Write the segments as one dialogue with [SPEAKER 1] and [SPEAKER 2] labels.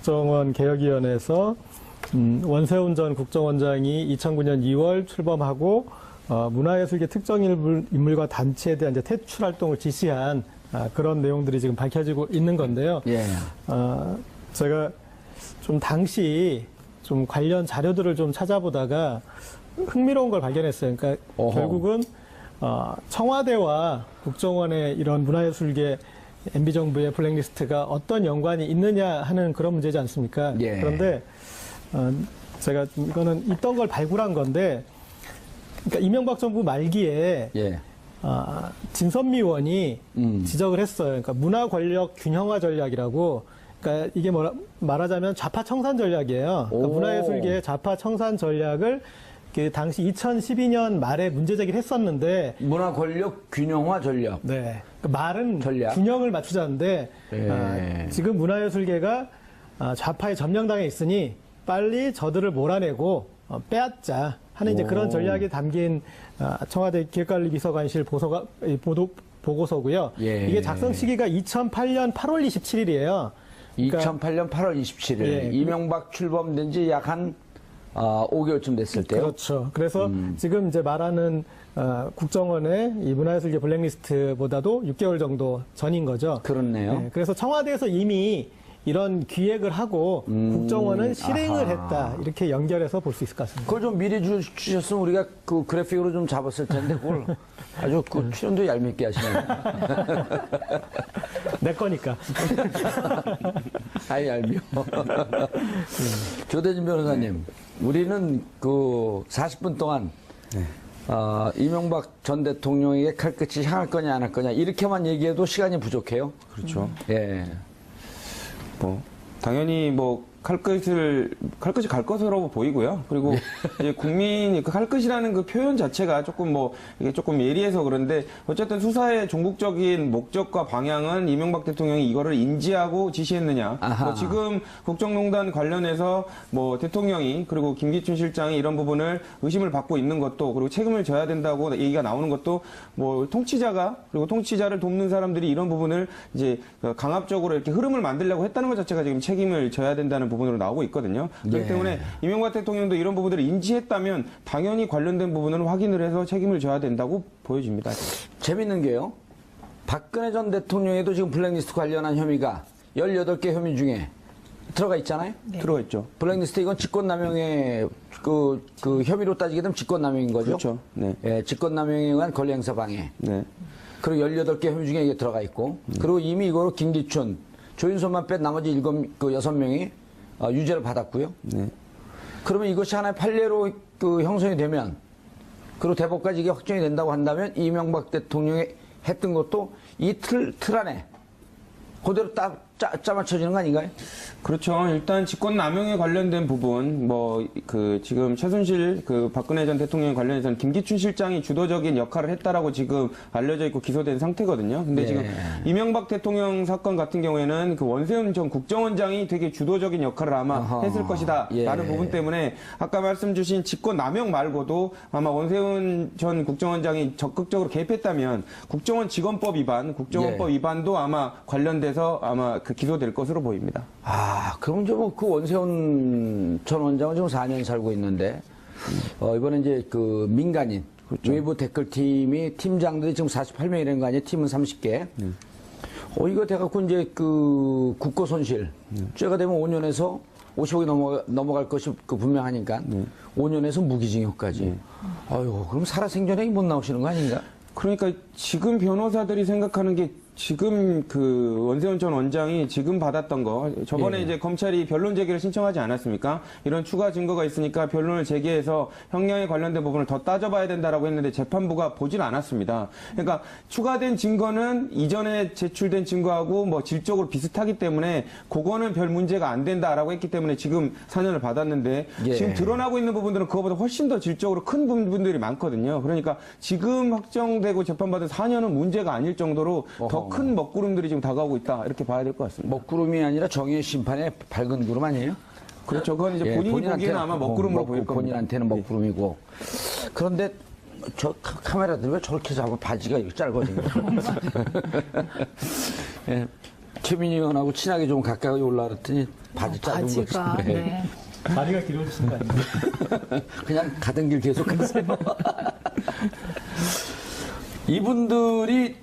[SPEAKER 1] 국정원 개혁위원회에서 원세훈 전 국정원장이 2009년 2월 출범하고 문화예술계 특정 인물과 단체에 대한 이제 퇴출 활동을 지시한 그런 내용들이 지금 밝혀지고 있는 건데요.
[SPEAKER 2] 예.
[SPEAKER 1] 제가 좀 당시 좀 관련 자료들을 좀 찾아보다가 흥미로운 걸 발견했어요. 그러니까 결국은 청와대와 국정원의 이런 문화예술계 MB정부의 블랙리스트가 어떤 연관이 있느냐 하는 그런 문제지 않습니까?
[SPEAKER 2] 예.
[SPEAKER 1] 그런데 제가 이거는 있던 걸 발굴한 건데, 그러니까 이명박 정부 말기에
[SPEAKER 2] 예.
[SPEAKER 1] 진선미 의원이 지적을 했어요. 그러니까 문화 권력 균형화 전략이라고. 그러니까 이게 말하자면 좌파 청산 전략이에요. 그러니까 문화예술계의 좌파 청산 전략을 그 당시 2012년 말에 문제 제기를 했었는데,
[SPEAKER 2] 문화 권력 균형화 전략.
[SPEAKER 1] 네, 그 말은
[SPEAKER 2] 전략?
[SPEAKER 1] 균형을 맞추자는데
[SPEAKER 2] 예.
[SPEAKER 1] 지금 문화예술계가 좌파에 점령당해 있으니 빨리 저들을 몰아내고 빼앗자 하는 이제 그런 전략이 담긴 청와대 기획관리비서관실 보고서고요.
[SPEAKER 2] 예.
[SPEAKER 1] 이게 작성 시기가 2008년 8월 27일이에요.
[SPEAKER 2] 2008년 8월 27일.
[SPEAKER 1] 예.
[SPEAKER 2] 이명박 출범된 지 약 한 5개월쯤 됐을 때요.
[SPEAKER 1] 그렇죠. 그래서 지금 이제 말하는 국정원의 이 문화예술계 블랙리스트보다도 6개월 정도 전인 거죠.
[SPEAKER 2] 그렇네요.
[SPEAKER 1] 네, 그래서 청와대에서 이미 이런 기획을 하고 국정원은 실행을
[SPEAKER 2] 아하.
[SPEAKER 1] 했다. 이렇게 연결해서 볼 수 있을 것 같습니다.
[SPEAKER 2] 그걸 좀 미리 주셨으면 우리가 그 그래픽으로 좀 잡았을 텐데 그걸 아주 그 출연도 얄밉게 하시네요.
[SPEAKER 1] 내 거니까.
[SPEAKER 2] 아이 얄미워. 조대진 변호사님, 우리는 그 40분 동안 이명박 전 대통령에게 칼끝이 향할 거냐 안 할 거냐 이렇게만 얘기해도 시간이 부족해요.
[SPEAKER 3] 그렇죠.
[SPEAKER 2] 예.
[SPEAKER 3] 뭐 당연히 뭐 칼끝이 갈 것으로 보이고요. 그리고 이제 국민이 그 칼끝이라는 그 표현 자체가 조금 뭐 이게 조금 예리해서 그런데 어쨌든 수사의 종국적인 목적과 방향은 이명박 대통령이 이거를 인지하고 지시했느냐. 뭐 지금 국정농단 관련해서 뭐 대통령이 그리고 김기춘 실장이 이런 부분을 의심을 받고 있는 것도 그리고 책임을 져야 된다고 얘기가 나오는 것도 뭐 통치자가 그리고 통치자를 돕는 사람들이 이런 부분을 이제 강압적으로 이렇게 흐름을 만들려고 했다는 것 자체가 지금 책임을 져야 된다는 부분으로 나오고 있거든요. 그렇기
[SPEAKER 2] 예.
[SPEAKER 3] 때문에 이명박 대통령도 이런 부분들을 인지했다면 당연히 관련된 부분은 확인을 해서 책임을 져야 된다고 보여집니다.
[SPEAKER 2] 재밌는 게요. 박근혜 전 대통령에도 지금 블랙리스트 관련한 혐의가 18개 혐의 중에 들어가 있잖아요.
[SPEAKER 3] 네. 들어가 있죠.
[SPEAKER 2] 블랙리스트 이건 직권남용의 그 혐의로 따지게 되면 직권남용인 거죠.
[SPEAKER 3] 그렇죠. 네.
[SPEAKER 2] 예, 직권남용에 의한 권리행사 방해.
[SPEAKER 3] 네.
[SPEAKER 2] 그리고 18개 혐의 중에 이게 들어가 있고, 그리고 이미 이거로 김기춘, 조윤선만 뺀 나머지 6명이 유죄를 받았고요.
[SPEAKER 3] 네.
[SPEAKER 2] 그러면 이것이 하나의 판례로 그 형성이 되면, 그리고 대법까지 이게 확정이 된다고 한다면 이명박 대통령이 했던 것도 이 틀 안에 그대로 짜 맞춰지는 거 아닌가요?
[SPEAKER 3] 그렇죠. 일단 직권남용에 관련된 부분, 지금 최순실 박근혜 전 대통령 관련해서는 김기춘 실장이 주도적인 역할을 했다라고 지금 알려져 있고 기소된 상태거든요. 근데
[SPEAKER 2] 예.
[SPEAKER 3] 지금 이명박 대통령 사건 같은 경우에는 그 원세훈 전 국정원장이 되게 주도적인 역할을 아마 했을 것이다.
[SPEAKER 2] 예.
[SPEAKER 3] 라는 부분 때문에 아까 말씀 주신 직권남용 말고도 아마 원세훈 전 국정원장이 적극적으로 개입했다면 국정원 직원법 위반, 국정원법
[SPEAKER 2] 예.
[SPEAKER 3] 위반도 아마 관련돼서 아마 기소될 것으로 보입니다.
[SPEAKER 2] 그럼 이제 뭐 그 원세훈 전 원장은 지금 4년 살고 있는데, 이번에 이제 그 민간인,
[SPEAKER 3] 그렇죠.
[SPEAKER 2] 외부 댓글팀이 팀장들이 지금 48명이라는 거 아니에요? 팀은 30개. 이거 돼갖고 이제 그 국고 손실. 죄가 되면 5년에서 50억이 넘어갈 것이 그 분명하니까 5년에서 무기징역까지. 아유, 그럼 살아생전에 못 나오시는 거 아닌가?
[SPEAKER 3] 그러니까 지금 변호사들이 생각하는 게 지금 그 원세훈 전 원장이 지금 받았던 거 저번에
[SPEAKER 2] 예.
[SPEAKER 3] 이제 검찰이 변론 제기를 신청하지 않았습니까? 이런 추가 증거가 있으니까 변론을 제기해서 형량에 관련된 부분을 더 따져봐야 된다라고 했는데 재판부가 보질 않았습니다. 그러니까 추가된 증거는 이전에 제출된 증거하고 뭐 질적으로 비슷하기 때문에 그거는 별 문제가 안 된다라고 했기 때문에 지금 4년을 받았는데
[SPEAKER 2] 예.
[SPEAKER 3] 지금 드러나고 있는 부분들은 그거보다 훨씬 더 질적으로 큰 부분들이 많거든요. 그러니까 지금 확정되고 재판받은 4년은 문제가 아닐 정도로 더 큰 먹구름들이 지금 다가오고 있다 이렇게 봐야 될 것 같습니다.
[SPEAKER 2] 먹구름이 아니라 정의의 심판의 밝은 구름 아니에요?
[SPEAKER 3] 그렇죠. 그건 이제 본인이 보기에는 아마 먹구름으로 보일 겁니다.
[SPEAKER 2] 본인한테는 먹구름이고. 그런데 저 카메라들 왜 저렇게 잡아 바지가 이렇게 짧아진 거야? 예. 최민희 의원하고 친하게 좀 가까이 올라왔더니 바지 짧은
[SPEAKER 4] 바지가
[SPEAKER 2] 거.
[SPEAKER 4] 네.
[SPEAKER 1] 다리가 길어지신 거 아니에요?
[SPEAKER 2] 그냥 가던 길 계속 가세요. 이분들이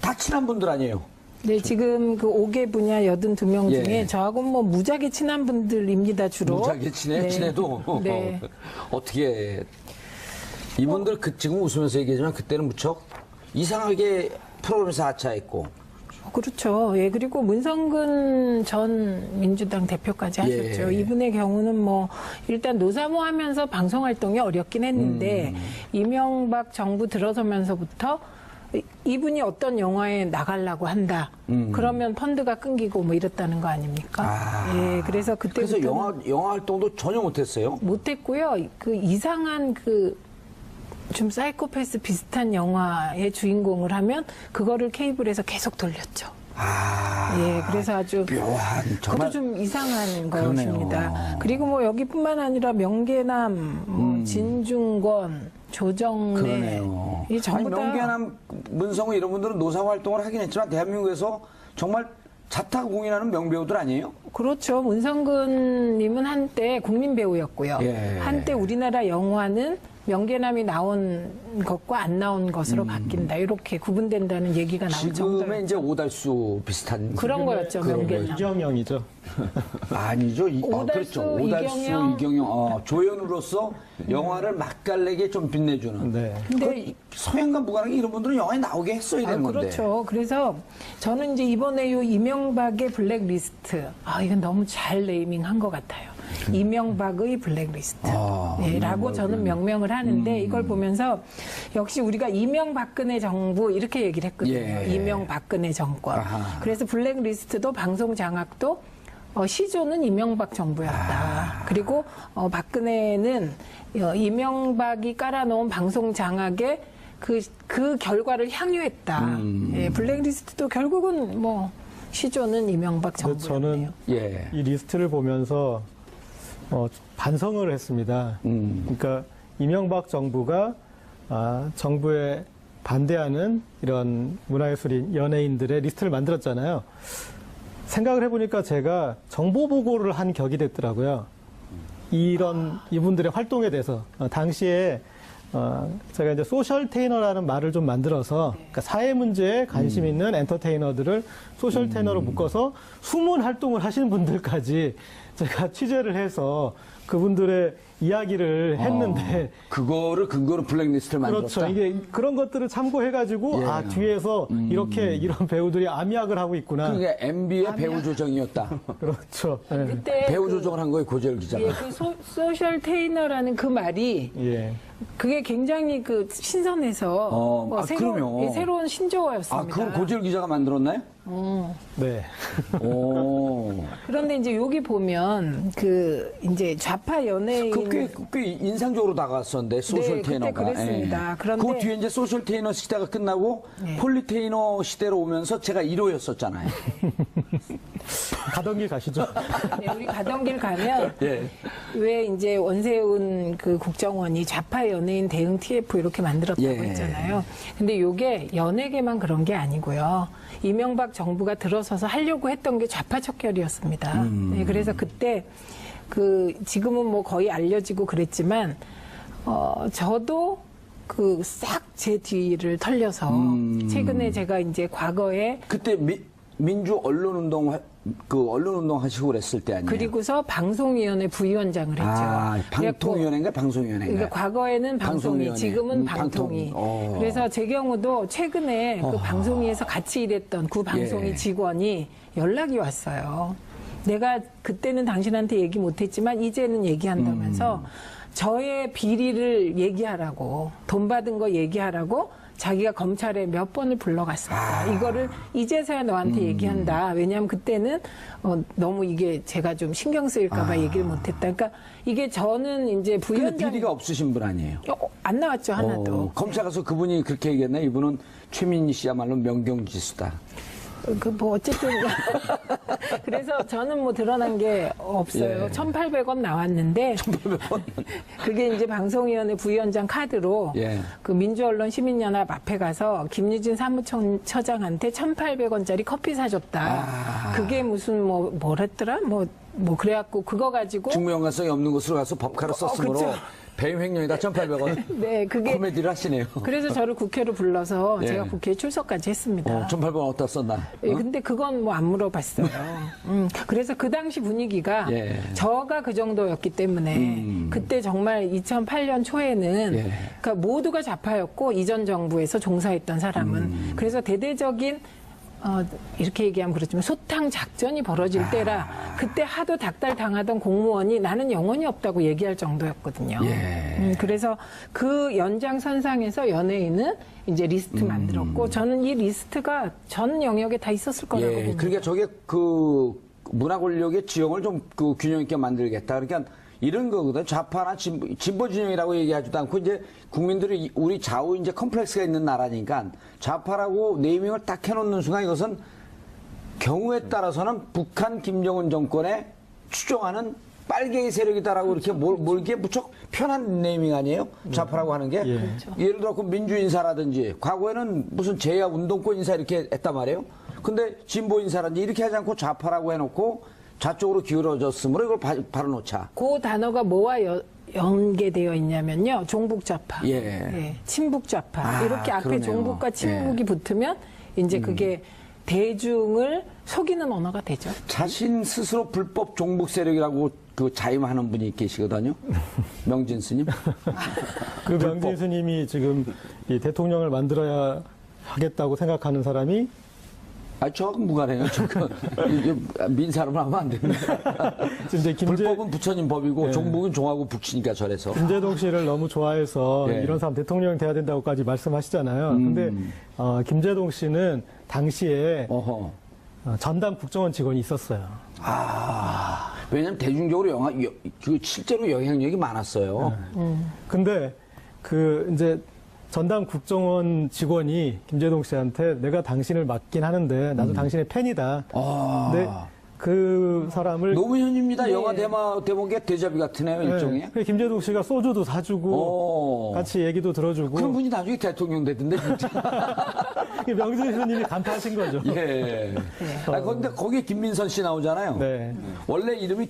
[SPEAKER 2] 다 친한 분들 아니에요?
[SPEAKER 4] 네, 지금 그 5개 분야 82명
[SPEAKER 2] 예.
[SPEAKER 4] 중에 저하고 뭐 무지하게 친한 분들입니다, 주로.
[SPEAKER 2] 무지하게 친해?
[SPEAKER 4] 네.
[SPEAKER 2] 친해도?
[SPEAKER 4] 네.
[SPEAKER 2] 어떻게. 이분들 지금 웃으면서 얘기하지만 그때는 무척 이상하게 프로그램에서 하차했고.
[SPEAKER 4] 그렇죠. 예, 그리고 문성근 전 민주당 대표까지 하셨죠.
[SPEAKER 2] 예.
[SPEAKER 4] 이분의 경우는 뭐, 일단 노사모 하면서 방송 활동이 어렵긴 했는데, 이명박 정부 들어서면서부터 이분이 어떤 영화에 나가려고 한다. 그러면 펀드가 끊기고 뭐 이랬다는 거 아닙니까? 예, 그래서
[SPEAKER 2] 그래서
[SPEAKER 4] 그때부터
[SPEAKER 2] 영화 활동도 전혀 못했어요.
[SPEAKER 4] 못했고요. 그 이상한 좀 사이코패스 비슷한 영화의 주인공을 하면 그거를 케이블에서 계속 돌렸죠. 예, 그래서 아주
[SPEAKER 2] 묘한, 정말.
[SPEAKER 4] 그것도 좀 이상한
[SPEAKER 2] 그러네요.
[SPEAKER 4] 것입니다. 그리고 뭐 여기뿐만 아니라 명계남, 뭐 진중권, 조정래
[SPEAKER 2] 그러네요.
[SPEAKER 4] 이 전부
[SPEAKER 2] 아니,
[SPEAKER 4] 다
[SPEAKER 2] 명계남, 문성우 이런 분들은 노사 활동을 하긴 했지만 대한민국에서 정말 자타공인하는 명배우들 아니에요?
[SPEAKER 4] 그렇죠. 문성근님은 한때 국민 배우였고요.
[SPEAKER 2] 예.
[SPEAKER 4] 한때 우리나라 영화는 명계남이 나온 것과 안 나온 것으로 바뀐다. 이렇게 구분된다는 얘기가 나올 정도로
[SPEAKER 2] 지금의 이제 오달수 비슷한
[SPEAKER 4] 그런 거였죠. 명계남.
[SPEAKER 1] 이경영이죠.
[SPEAKER 2] 아니죠.
[SPEAKER 4] 오달수,
[SPEAKER 2] 그렇죠. 오달수,
[SPEAKER 4] 이경영.
[SPEAKER 2] 이경영, 조연으로서 영화를 맛깔나게 좀 빛내주는.
[SPEAKER 1] 네.
[SPEAKER 4] 근데
[SPEAKER 2] 서양과 무관하게 이런 분들은 영화에 나오게 했어야 되는 건데.
[SPEAKER 4] 그렇죠. 그래서 저는 이제 이번에 요 이명박의 블랙리스트. 이건 너무 잘 네이밍한 것 같아요. 이명박의 블랙리스트. 네, 라고 저는 명명을 하는데 이걸 보면서 역시 우리가 이명박근혜 정부 이렇게 얘기를 했거든요.
[SPEAKER 2] 예.
[SPEAKER 4] 이명박근혜 정권.
[SPEAKER 2] 아하.
[SPEAKER 4] 그래서 블랙리스트도 방송 장악도 시조는 이명박 정부였다. 그리고 박근혜는 이명박이 깔아놓은 방송 장악에 그 결과를 향유했다. 예, 블랙리스트도 결국은 뭐 시조는 이명박
[SPEAKER 1] 근데
[SPEAKER 4] 정부였네요.
[SPEAKER 1] 저는
[SPEAKER 2] 예.
[SPEAKER 1] 이 리스트를 보면서 반성을 했습니다. 그러니까 이명박 정부가 정부에 반대하는 이런 문화예술인 연예인들의 리스트를 만들었잖아요. 생각을 해보니까 제가 정보 보고를 한 격이 됐더라고요. 이분들의 활동에 대해서 당시에 제가 이제 소셜 테이너라는 말을 좀 만들어서 그러니까 사회 문제에 관심 있는 엔터테이너들을 소셜 테이너로 묶어서 숨은 활동을 하시는 분들까지 제가 취재를 해서 그분들의 이야기를 했는데
[SPEAKER 2] 그거를 근거로 블랙리스트를 만들었다.
[SPEAKER 1] 그렇죠. 이게 그런 것들을 참고해가지고
[SPEAKER 2] 예.
[SPEAKER 1] 뒤에서 이런 배우들이 암약을 하고 있구나.
[SPEAKER 2] 그게 MB의 배우 조정이었다.
[SPEAKER 1] 그렇죠. 예.
[SPEAKER 4] 그때
[SPEAKER 2] 배우 조정을 한 거예요, 고재열 기자가.
[SPEAKER 4] 예, 소셜 테이너라는 그 말이
[SPEAKER 1] 예.
[SPEAKER 4] 그게 굉장히 신선해서
[SPEAKER 2] 그럼요.
[SPEAKER 4] 예, 새로운 신조어였습니다.
[SPEAKER 2] 그걸 고재열 기자가 만들었나요?
[SPEAKER 1] 네.
[SPEAKER 2] 오.
[SPEAKER 4] 그런데 이제 여기 보면 이제 좌파 연예인
[SPEAKER 2] 꽤 인상적으로 다가왔었는데 소셜
[SPEAKER 4] 네,
[SPEAKER 2] 테이너가.
[SPEAKER 4] 그때 그랬습니다.
[SPEAKER 2] 예.
[SPEAKER 4] 그런데
[SPEAKER 2] 그 뒤에 이제 소셜 테이너 시대가 끝나고
[SPEAKER 4] 네.
[SPEAKER 2] 폴리 테이너 시대로 오면서 제가 1호였었잖아요.
[SPEAKER 1] 가던 길 가시죠.
[SPEAKER 4] 네, 우리 가던 길 가면
[SPEAKER 2] 예.
[SPEAKER 4] 왜 이제 원세훈 국정원이 좌파 연예인 대응 TF 이렇게 만들었다고
[SPEAKER 2] 예.
[SPEAKER 4] 했잖아요. 근데 이게 연예계만 그런 게 아니고요. 이명박 정부가 들어서서 하려고 했던 게 좌파 척결이었습니다. 네, 그래서 그때 지금은 뭐 거의 알려지고 그랬지만 저도 싹 제 뒤를 털려서 최근에 제가 이제 과거에
[SPEAKER 2] 그때 민주 언론운동 하시고 그랬을 때 아니에요?
[SPEAKER 4] 그리고서 방송위원회 부위원장을 했죠.
[SPEAKER 2] 방통위원회인가 방송위원회인가?
[SPEAKER 4] 그러니까 과거에는 방송위,
[SPEAKER 2] 방송위원회.
[SPEAKER 4] 지금은 방통위. 그래서 제 경우도 최근에 그 방송위에서 같이 일했던 그 방송위
[SPEAKER 2] 예.
[SPEAKER 4] 직원이 연락이 왔어요. 내가 그때는 당신한테 얘기 못했지만 이제는 얘기한다면서 저의 비리를 얘기하라고, 돈 받은 거 얘기하라고 자기가 검찰에 몇 번을 불러갔습니다. 이거를 이제서야 너한테 얘기한다. 왜냐하면 그때는 너무 이게 제가 좀 신경 쓰일까봐 얘기를 못했다. 그러니까 이게 저는 이제
[SPEAKER 2] 근데
[SPEAKER 4] 부위원장
[SPEAKER 2] 비리가 없으신 분 아니에요?
[SPEAKER 4] 안 나왔죠 하나도.
[SPEAKER 2] 검찰 가서 그분이 그렇게 얘기했나? 이분은 최민희 씨야말로 명경지수다.
[SPEAKER 4] 뭐 어쨌든 그래서 저는 뭐 드러난 게 없어요.
[SPEAKER 2] 예.
[SPEAKER 4] 1,800원 나왔는데
[SPEAKER 2] 1,800원.
[SPEAKER 4] 그게 이제 방송위원회 부위원장 카드로
[SPEAKER 2] 예.
[SPEAKER 4] 민주언론 시민연합 앞에 가서 김유진 사무처장한테 1,800원짜리 커피 사줬다. 그게 무슨 뭐랬더라? 뭐 그래갖고 그거 가지고
[SPEAKER 2] 직무 연관성이 없는 곳으로 가서 법카를 썼으므로
[SPEAKER 4] 그쵸.
[SPEAKER 2] 배임 횡령이다 1,800원.
[SPEAKER 4] 네, 그게
[SPEAKER 2] 코미디를 하시네요.
[SPEAKER 4] 그래서 저를 국회로 불러서
[SPEAKER 2] 예.
[SPEAKER 4] 제가 국회에 출석까지 했습니다.
[SPEAKER 2] 1,800원 어디다 썼나?
[SPEAKER 4] 예, 근데 그건 뭐 안 물어봤어요. 그래서 그 당시 분위기가
[SPEAKER 2] 예.
[SPEAKER 4] 저가 그 정도였기 때문에 그때 정말 2008년 초에는
[SPEAKER 2] 예.
[SPEAKER 4] 그러니까 모두가 좌파였고 이전 정부에서 종사했던 사람은 그래서 대대적인 이렇게 얘기하면 그렇지만 소탕 작전이 벌어질 때라 그때 하도 닥달 당하던 공무원이 나는 영혼이 없다고 얘기할 정도였거든요.
[SPEAKER 2] 예.
[SPEAKER 4] 그래서 그 연장선상에서 연예인은 이제 리스트 만들었고 저는 이 리스트가 전 영역에 다 있었을 거라고
[SPEAKER 2] 예.
[SPEAKER 4] 봅니다.
[SPEAKER 2] 그러니까 저게 그 문화 권력의 지형을 좀 그 균형 있게 만들겠다. 그러니까 이런 거거든. 좌파나 진보 진영이라고 얘기하지도 않고 이제 국민들이 우리 좌우 이제 컴플렉스가 있는 나라니까 좌파라고 네이밍을 딱 해놓는 순간 이것은 경우에 따라서는 북한 김정은 정권에 추종하는 빨갱이 세력이다라고 이렇게 몰기에 무척 편한 네이밍 아니에요? 좌파라고 하는 게.
[SPEAKER 1] 예.
[SPEAKER 4] 그렇죠.
[SPEAKER 2] 예를 들어 그 민주 인사라든지 과거에는 무슨 제야 운동권 인사 이렇게 했단 말이에요. 근데 진보 인사라든지 이렇게 하지 않고 좌파라고 해놓고 좌쪽으로 기울어졌으므로 이걸 바로 놓자.
[SPEAKER 4] 그 단어가 뭐와 연계되어 있냐면요. 종북좌파,
[SPEAKER 2] 예.
[SPEAKER 4] 친북좌파.
[SPEAKER 2] 아,
[SPEAKER 4] 이렇게 앞에
[SPEAKER 2] 그러네요.
[SPEAKER 4] 종북과 친북이 붙으면 이제 그게 대중을 속이는 언어가 되죠.
[SPEAKER 2] 자신 스스로 불법 종북 세력이라고 그 자임하는 분이 계시거든요. 명진 스님.
[SPEAKER 1] 그 명진 스님이 지금 이 대통령을 만들어야 하겠다고 생각하는 사람이
[SPEAKER 2] 저하고 무관해요. 민사로만 하면 안 됩니다.
[SPEAKER 1] 지금 이제
[SPEAKER 2] 불법은 부처님 법이고 종북은 종하고 북치니까 절에서.
[SPEAKER 1] 김재동 씨를 너무 좋아해서
[SPEAKER 2] 예.
[SPEAKER 1] 이런 사람 대통령 돼야 된다고까지 말씀하시잖아요. 근데 김재동 씨는 당시에
[SPEAKER 2] 어허.
[SPEAKER 1] 전담 국정원 직원이 있었어요.
[SPEAKER 2] 왜냐면 대중적으로 그 실제로 영향력이 많았어요.
[SPEAKER 1] 근데 그 이제 전담 국정원 직원이 김재동 씨한테 내가 당신을 맡긴 하는데 나도 당신의 팬이다. 근데 그 사람을
[SPEAKER 2] 노무현입니다. 영화 대목의 대자비 같으네요, 일종의.
[SPEAKER 1] 그래서 김재동 씨가 소주도 사주고 같이 얘기도 들어주고
[SPEAKER 2] 그런 분이 나중에 대통령 되던데, 진짜.
[SPEAKER 1] 명진 스님이 간파하신 거죠.
[SPEAKER 2] 예. 근데 거기에 김민선 씨 나오잖아요.
[SPEAKER 1] 네.
[SPEAKER 2] 원래 이름이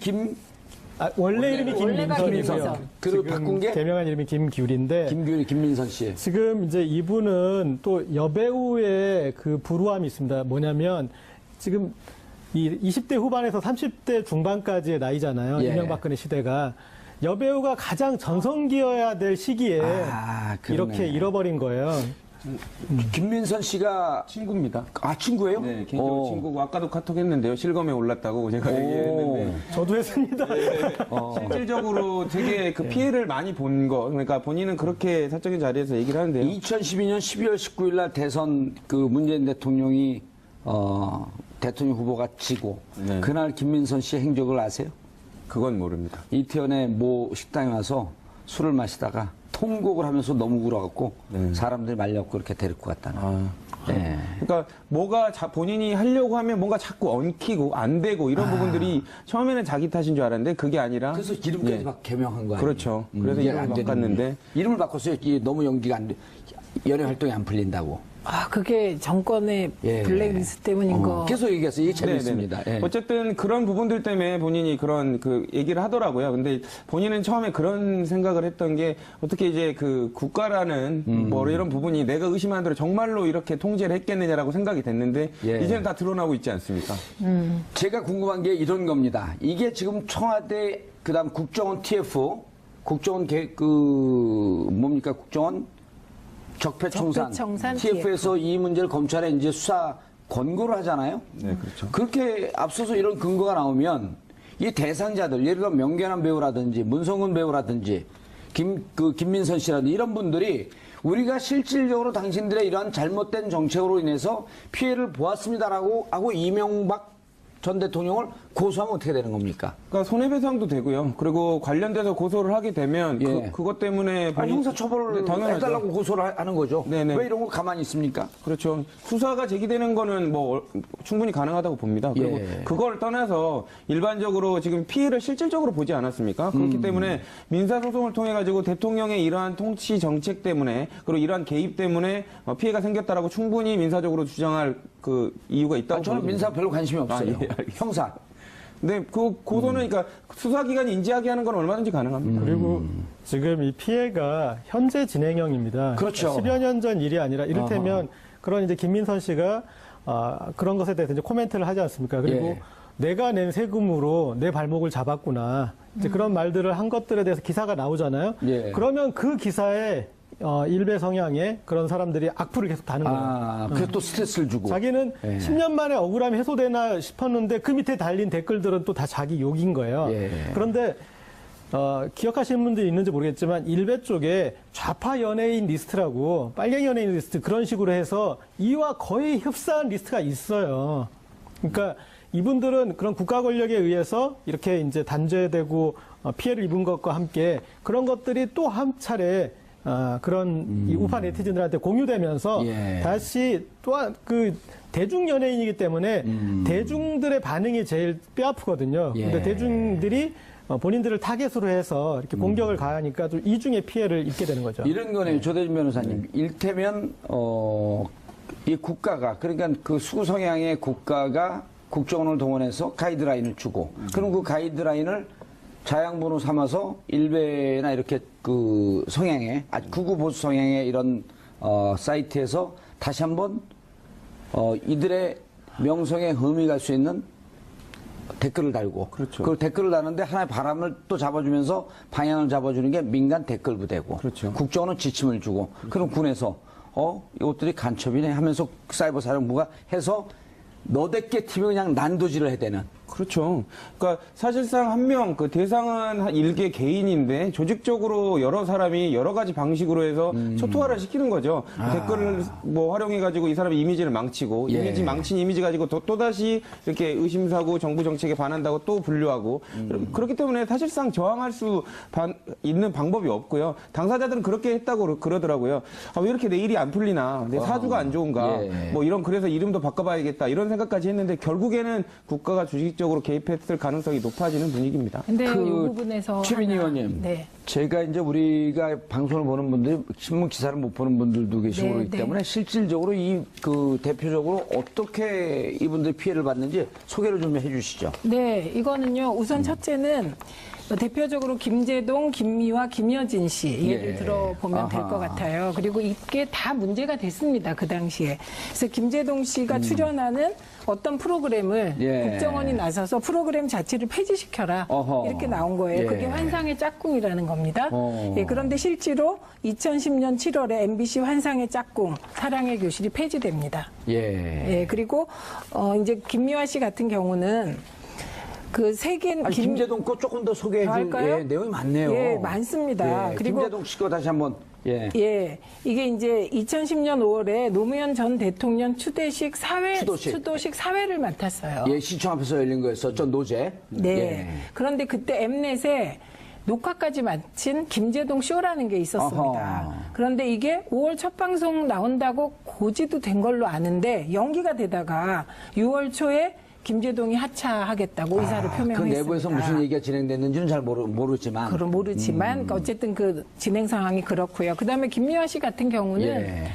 [SPEAKER 1] 원래 이름이
[SPEAKER 4] 원래가
[SPEAKER 1] 김민선이고요.
[SPEAKER 4] 김민선.
[SPEAKER 2] 그리고
[SPEAKER 1] 지금
[SPEAKER 2] 바꾼 게?
[SPEAKER 1] 개명한 이름이 김규리인데
[SPEAKER 2] 김민선 씨.
[SPEAKER 1] 지금 이제 이분은 또 여배우의 그 불우함이 있습니다. 뭐냐면 지금 이 20대 후반에서 30대 중반까지의 나이잖아요.
[SPEAKER 2] 예.
[SPEAKER 1] 이명박근혜 시대가 여배우가 가장 전성기여야 될 시기에
[SPEAKER 2] 그러네.
[SPEAKER 1] 이렇게 잃어버린 거예요.
[SPEAKER 2] 김민선 씨가
[SPEAKER 3] 친구입니다.
[SPEAKER 2] 친구예요?
[SPEAKER 3] 네, 개인적으로 친구고 아까도 카톡 했는데요. 실검에 올랐다고 제가 얘기했는데
[SPEAKER 1] 저도 했습니다.
[SPEAKER 3] 실질적으로 되게 그 피해를 많이 본 거. 그러니까 본인은 그렇게 사적인 자리에서 얘기를 하는데요.
[SPEAKER 2] 2012년 12월 19일 날 대선 그 문재인 대통령이 대통령 후보가 지고
[SPEAKER 3] 네.
[SPEAKER 2] 그날 김민선 씨의 행적을 아세요?
[SPEAKER 3] 그건 모릅니다.
[SPEAKER 2] 이태원의 모 식당에 와서 술을 마시다가 통곡을 하면서 너무 울어갖고 사람들이 말려갖고 그렇게 데리고 갔다는. 네.
[SPEAKER 3] 그러니까 뭐가 본인이 하려고 하면 뭔가 자꾸 엉키고 안 되고 이런 부분들이 처음에는 자기 탓인 줄 알았는데 그게 아니라
[SPEAKER 2] 그래서 이름까지 막 개명한 거예요.
[SPEAKER 3] 그렇죠. 그래서
[SPEAKER 2] 이게
[SPEAKER 3] 이름을
[SPEAKER 2] 안 되는
[SPEAKER 3] 바꿨는데
[SPEAKER 2] 거예요. 이름을 바꿨어요. 이게 너무 연기가 안 돼. 연예 활동이 안 풀린다고.
[SPEAKER 4] 그게 정권의
[SPEAKER 2] 예.
[SPEAKER 4] 블랙리스트 때문인 거.
[SPEAKER 2] 계속 얘기해서 이게
[SPEAKER 3] 네네네.
[SPEAKER 2] 재밌습니다. 예.
[SPEAKER 3] 어쨌든 그런 부분들 때문에 본인이 그런 그 얘기를 하더라고요. 근데 본인은 처음에 그런 생각을 했던 게 어떻게 이제 그 국가라는 뭐 이런 부분이 내가 의심하는 대로 정말로 이렇게 통제를 했겠느냐라고 생각이 됐는데
[SPEAKER 2] 예.
[SPEAKER 3] 이제는 다 드러나고 있지 않습니까?
[SPEAKER 2] 제가 궁금한 게 이런 겁니다. 이게 지금 청와대 그다음 국정원 TF 국정원 뭡니까 국정원 적폐청산
[SPEAKER 4] 적폐청산
[SPEAKER 2] TF에서 이 문제를 검찰에 이제 수사 권고를 하잖아요.
[SPEAKER 3] 네, 그렇죠.
[SPEAKER 2] 그렇게 앞서서 이런 근거가 나오면 이 대상자들 예를 들어 명계남 배우라든지 문성근 배우라든지 김민선 씨라든지 이런 분들이 우리가 실질적으로 당신들의 이러한 잘못된 정책으로 인해서 피해를 보았습니다라고 하고 이명박 전 대통령을 고소하면 어떻게 되는 겁니까?
[SPEAKER 3] 그러니까 손해배상도 되고요. 그리고 관련돼서 고소를 하게 되면
[SPEAKER 2] 예.
[SPEAKER 3] 그것 때문에
[SPEAKER 2] 형사처벌을
[SPEAKER 3] 당연하죠.
[SPEAKER 2] 해달라고 고소를 하는 거죠.
[SPEAKER 3] 네네.
[SPEAKER 2] 왜 이런 거 가만히 있습니까?
[SPEAKER 3] 그렇죠. 수사가 제기되는 거는 뭐 충분히 가능하다고 봅니다. 그리고
[SPEAKER 2] 예.
[SPEAKER 3] 그걸 떠나서 일반적으로 지금 피해를 실질적으로 보지 않았습니까? 그렇기 때문에 민사소송을 통해 가지고 대통령의 이러한 통치 정책 때문에 그리고 이러한 개입 때문에 피해가 생겼다라고 충분히 민사적으로 주장할 그 이유가 있다고
[SPEAKER 2] 저는
[SPEAKER 3] 보여집니다.
[SPEAKER 2] 민사 별로 관심이 없어요.
[SPEAKER 3] 예, 알겠습니다.
[SPEAKER 2] 형사.
[SPEAKER 3] 근데 그 고소는 그러니까 수사기관이 인지하게 하는 건 얼마든지 가능합니다.
[SPEAKER 1] 그리고 지금 이 피해가 현재 진행형입니다.
[SPEAKER 2] 그렇죠.
[SPEAKER 1] 10여 년 전 일이 아니라 이를테면 그런 이제 김민선 씨가 그런 것에 대해서 이제 코멘트를 하지 않습니까? 그리고
[SPEAKER 2] 예.
[SPEAKER 1] 내가 낸 세금으로 내 발목을 잡았구나. 이제 그런 말들을 한 것들에 대해서 기사가 나오잖아요.
[SPEAKER 2] 예.
[SPEAKER 1] 그러면 그 기사에 일베 성향의 그런 사람들이 악플을 계속 다는 거예요.
[SPEAKER 2] 그게 또 스트레스를 주고.
[SPEAKER 1] 자기는
[SPEAKER 2] 예.
[SPEAKER 1] 10년 만에 억울함이 해소되나 싶었는데 그 밑에 달린 댓글들은 또 다 자기 욕인 거예요.
[SPEAKER 2] 예.
[SPEAKER 1] 그런데 기억하시는 분들이 있는지 모르겠지만 일베 쪽에 좌파 연예인 리스트라고 빨갱이 연예인 리스트 그런 식으로 해서 이와 거의 흡사한 리스트가 있어요. 그러니까 이분들은 그런 국가 권력에 의해서 이렇게 이제 단죄되고 피해를 입은 것과 함께 그런 것들이 또 한 차례 그런 이 우파 네티즌들한테 공유되면서
[SPEAKER 2] 예.
[SPEAKER 1] 다시 또한 그 대중 연예인이기 때문에 대중들의 반응이 제일 뼈아프거든요.
[SPEAKER 2] 예.
[SPEAKER 1] 근데 대중들이 본인들을 타겟으로 해서 이렇게 공격을 가하니까 좀 이중의 피해를 입게 되는 거죠.
[SPEAKER 2] 이런 거네요. 조대진 변호사님. 일테면 이 국가가 그러니까 그 수구 성향의 국가가 국정원을 동원해서 가이드라인을 주고 그럼 그 가이드라인을 자양분으로 삼아서 일베나 이렇게 그 성향의 극우 보수 성향의 이런 사이트에서 다시 한번 이들의 명성에 흠이 갈 수 있는 댓글을 달고
[SPEAKER 3] 그렇죠.
[SPEAKER 2] 그 댓글을 다는데 하나의 바람을 또 잡아주면서 방향을 잡아주는 게 민간 댓글 부대고
[SPEAKER 3] 그렇죠.
[SPEAKER 2] 국정원은 지침을 주고 그럼 군에서 이것들이 간첩이네 하면서 사이버 사령부가 해서 너댓게 팀이 그냥 난도질을 해대는.
[SPEAKER 3] 그렇죠. 그러니까 사실상 한 명, 그 대상은 한 일개 개인인데 조직적으로 여러 사람이 여러 가지 방식으로 해서 초토화를 시키는 거죠. 댓글을 뭐 활용해가지고 이 사람의 이미지를 망치고
[SPEAKER 2] 예.
[SPEAKER 3] 이미지 망친 이미지 가지고 또다시 이렇게 의심사고 정부 정책에 반한다고 또 분류하고 그렇기 때문에 사실상 저항할 수 있는 방법이 없고요. 당사자들은 그렇게 했다고 그러더라고요. 왜 이렇게 내 일이 안 풀리나? 내 사주가 안 좋은가?
[SPEAKER 2] 예.
[SPEAKER 3] 뭐 이런 그래서 이름도 바꿔봐야겠다 이런 생각까지 했는데 결국에는 국가가 주식적으로 개입했을 가능성이 높아지는 분위기입니다.
[SPEAKER 4] 근데 이
[SPEAKER 2] 그
[SPEAKER 4] 부분에서
[SPEAKER 2] 최민희
[SPEAKER 4] 하나-
[SPEAKER 2] 의원님.
[SPEAKER 4] 네.
[SPEAKER 2] 제가 이제 우리가 방송을 보는 분들이 신문 기사를 못 보는 분들도 계시고
[SPEAKER 4] 네,
[SPEAKER 2] 그렇기
[SPEAKER 4] 네.
[SPEAKER 2] 때문에 실질적으로 대표적으로 어떻게 이분들이 피해를 받는지 소개를 좀 해주시죠.
[SPEAKER 4] 네, 이거는요. 우선 첫째는 대표적으로 김제동, 김미화, 김여진 씨 예를
[SPEAKER 2] 예.
[SPEAKER 4] 들어보면 될
[SPEAKER 2] 아하.
[SPEAKER 4] 것 같아요. 그리고 이게 다 문제가 됐습니다. 그 당시에. 그래서 김제동 씨가 출연하는 어떤 프로그램을
[SPEAKER 2] 예.
[SPEAKER 4] 국정원이 나서서 프로그램 자체를 폐지시켜라.
[SPEAKER 2] 어허.
[SPEAKER 4] 이렇게 나온 거예요.
[SPEAKER 2] 예.
[SPEAKER 4] 그게 환상의 짝꿍이라는 겁니다.
[SPEAKER 2] 어.
[SPEAKER 4] 예, 그런데 실제로 2010년 7월에 MBC 환상의 짝꿍 사랑의 교실이 폐지됩니다.
[SPEAKER 2] 예.
[SPEAKER 4] 예, 그리고 이제 김미화 씨 같은 경우는 그 세계
[SPEAKER 2] 김제동 거 조금 더 소개해 줄
[SPEAKER 4] 할까요?
[SPEAKER 2] 내용이 많네요.
[SPEAKER 4] 예, 많습니다.
[SPEAKER 2] 예,
[SPEAKER 4] 그리고
[SPEAKER 2] 김제동 씨 거 다시 한번. 예.
[SPEAKER 4] 예, 이게 이제 2010년 5월에 노무현 전 대통령 추도식 사회를 맡았어요.
[SPEAKER 2] 예, 시청 앞에서 열린 거였었죠. 노제.
[SPEAKER 4] 네.
[SPEAKER 2] 예.
[SPEAKER 4] 그런데 그때 엠넷에 녹화까지 마친 김제동 쇼라는 게 있었습니다.
[SPEAKER 2] 어허.
[SPEAKER 4] 그런데 이게 5월 첫 방송 나온다고 고지도 된 걸로 아는데 연기가 되다가 6월 초에 김제동이 하차하겠다고 의사를
[SPEAKER 2] 그
[SPEAKER 4] 표명했습니다.
[SPEAKER 2] 내부에서 무슨 얘기가 진행됐는지는 잘 모르지만.
[SPEAKER 4] 그럼 모르지만 어쨌든 그 진행 상황이 그렇고요. 그다음에 김미화 씨 같은 경우는
[SPEAKER 2] 예.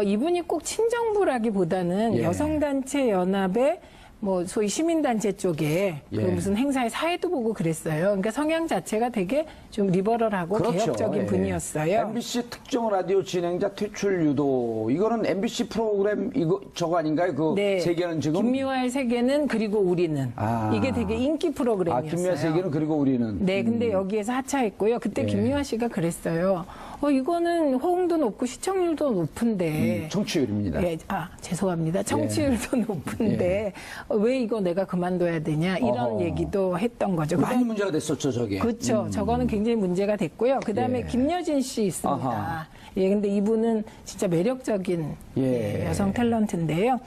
[SPEAKER 4] 이분이 꼭 친정부라기보다는
[SPEAKER 2] 예.
[SPEAKER 4] 여성단체 연합의 뭐 소위 시민단체 쪽에 그
[SPEAKER 2] 예.
[SPEAKER 4] 무슨 행사에 사회도 보고 그랬어요. 그러니까 성향 자체가 되게 좀 리버럴하고
[SPEAKER 2] 그렇죠.
[SPEAKER 4] 개혁적인
[SPEAKER 2] 예.
[SPEAKER 4] 분이었어요.
[SPEAKER 2] MBC 특정 라디오 진행자 퇴출 유도. 이거는 MBC 프로그램 저거 아닌가요? 그 세계는 지금.
[SPEAKER 4] 김미화의 세계는 그리고 우리는
[SPEAKER 2] 아.
[SPEAKER 4] 이게 되게 인기 프로그램이었어요.
[SPEAKER 2] 김미화 세계는 그리고 우리는.
[SPEAKER 4] 네, 근데 여기에서 하차했고요. 그때
[SPEAKER 2] 예.
[SPEAKER 4] 김미화 씨가 그랬어요. 이거는 호응도 높고 시청률도 높은데.
[SPEAKER 2] 청취율입니다.
[SPEAKER 4] 예, 죄송합니다. 청취율도 높은데 왜 이거 내가 그만둬야 되냐 이런
[SPEAKER 2] 어허.
[SPEAKER 4] 얘기도 했던 거죠.
[SPEAKER 2] 많이 문제가 됐었죠, 저게.
[SPEAKER 4] 그렇죠. 저거는 굉장히 문제가 됐고요. 그다음에
[SPEAKER 2] 예.
[SPEAKER 4] 김여진 씨 있습니다.
[SPEAKER 2] 아하.
[SPEAKER 4] 예, 근데 이분은 진짜 매력적인
[SPEAKER 2] 예.
[SPEAKER 4] 여성 탤런트인데요.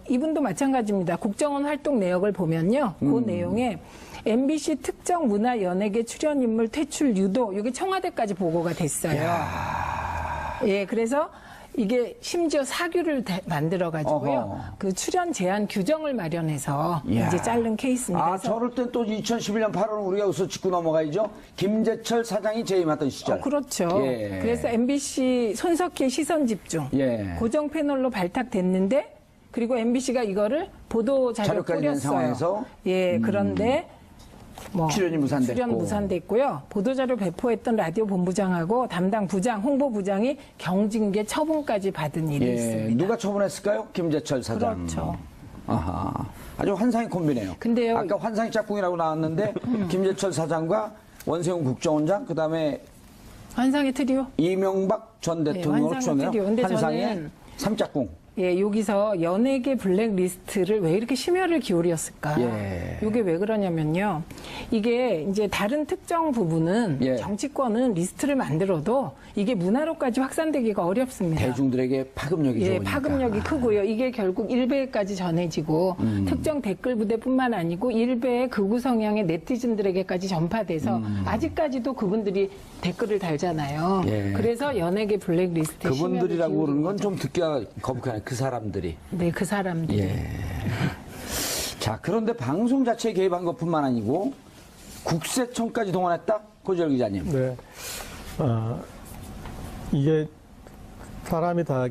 [SPEAKER 4] 이분도 마찬가지입니다. 국정원 활동 내역을 보면요. 그 내용에 MBC 특정 문화 연예계 출연 인물 퇴출 유도 이게 청와대까지 보고가 됐어요. 예, 그래서 이게 심지어 사규를 만들어 가지고요.
[SPEAKER 2] 어허.
[SPEAKER 4] 그 출연 제한 규정을 마련해서
[SPEAKER 2] 이야.
[SPEAKER 4] 이제 자른 케이스입니다. 그래서
[SPEAKER 2] 저럴 땐 또 2011년 8월 우리가 여기서 짚고 넘어가야죠. 김재철 사장이 재임하던 시절.
[SPEAKER 4] 그렇죠.
[SPEAKER 2] 예.
[SPEAKER 4] 그래서 MBC 손석희 시선 집중
[SPEAKER 2] 예.
[SPEAKER 4] 고정 패널로 발탁됐는데 그리고 MBC가 이거를 보도 자료
[SPEAKER 2] 자료까지 낸
[SPEAKER 4] 뿌렸어요.
[SPEAKER 2] 상황에서?
[SPEAKER 4] 예, 그런데 뭐
[SPEAKER 2] 출연이 무산됐고.
[SPEAKER 4] 출연 무산됐고요. 보도자료 배포했던 라디오 본부장하고 담당 부장, 홍보부장이 경징계 처분까지 받은 일이
[SPEAKER 2] 예,
[SPEAKER 4] 있습니다.
[SPEAKER 2] 누가 처분했을까요? 김재철 사장.
[SPEAKER 4] 그렇죠.
[SPEAKER 2] 아하. 아주 환상의 콤비네요.
[SPEAKER 4] 근데요,
[SPEAKER 2] 아까 환상의 짝꿍이라고 나왔는데 김재철 사장과 원세훈 국정원장 그다음에
[SPEAKER 4] 환상의 트리오?
[SPEAKER 2] 이명박 전 대통령을
[SPEAKER 4] 환상의
[SPEAKER 2] 추천해요.
[SPEAKER 4] 트리오. 근데
[SPEAKER 2] 환상의
[SPEAKER 4] 저는
[SPEAKER 2] 삼짝꿍.
[SPEAKER 4] 예, 여기서 연예계 블랙리스트를 왜 이렇게 심혈을 기울였을까?
[SPEAKER 2] 예.
[SPEAKER 4] 이게 왜 그러냐면요. 이게 이제 다른 특정 부분은
[SPEAKER 2] 예.
[SPEAKER 4] 정치권은 리스트를 만들어도 이게 문화로까지 확산되기가 어렵습니다.
[SPEAKER 2] 대중들에게 파급력이
[SPEAKER 4] 예,
[SPEAKER 2] 좋으니까.
[SPEAKER 4] 파급력이 크고요. 이게 결국 일베에까지 전해지고 특정 댓글 부대뿐만 아니고 일베의 극우 성향의 네티즌들에게까지 전파돼서 아직까지도 그분들이 댓글을 달잖아요.
[SPEAKER 2] 예.
[SPEAKER 4] 그래서 연예계 블랙리스트에
[SPEAKER 2] 그분들이라고
[SPEAKER 4] 심혈을
[SPEAKER 2] 그러는 건
[SPEAKER 4] 기울인
[SPEAKER 2] 좀 듣기가 거북하네. 그 사람들이.
[SPEAKER 4] 네, 그 사람들.
[SPEAKER 2] 예. 자, 그런데 방송 자체에 개입한 것뿐만 아니고 국세청까지 동원했다? 고재열 기자님.
[SPEAKER 1] 네. 이게 사람이 다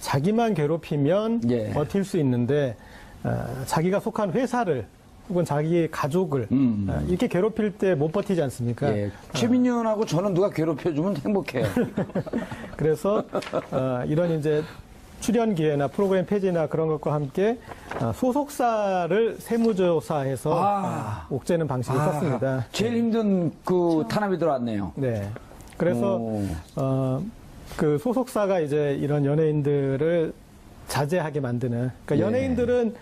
[SPEAKER 1] 자기만 괴롭히면
[SPEAKER 2] 예.
[SPEAKER 1] 버틸 수 있는데 자기가 속한 회사를 혹은 자기의 가족을 이렇게 괴롭힐 때 못 버티지 않습니까?
[SPEAKER 2] 예. 최민희 의원하고 저는 누가 괴롭혀주면 행복해요.
[SPEAKER 1] 그래서 이런 이제 출연 기회나 프로그램 폐지나 그런 것과 함께 소속사를 세무조사해서 옥죄는 방식을 썼습니다.
[SPEAKER 2] 제일 힘든 그 탄압이 들어왔네요.
[SPEAKER 1] 네. 그래서
[SPEAKER 2] 오.
[SPEAKER 1] 그 소속사가 이제 이런 연예인들을 자제하게 만드는. 그러니까
[SPEAKER 2] 예.
[SPEAKER 1] 연예인들은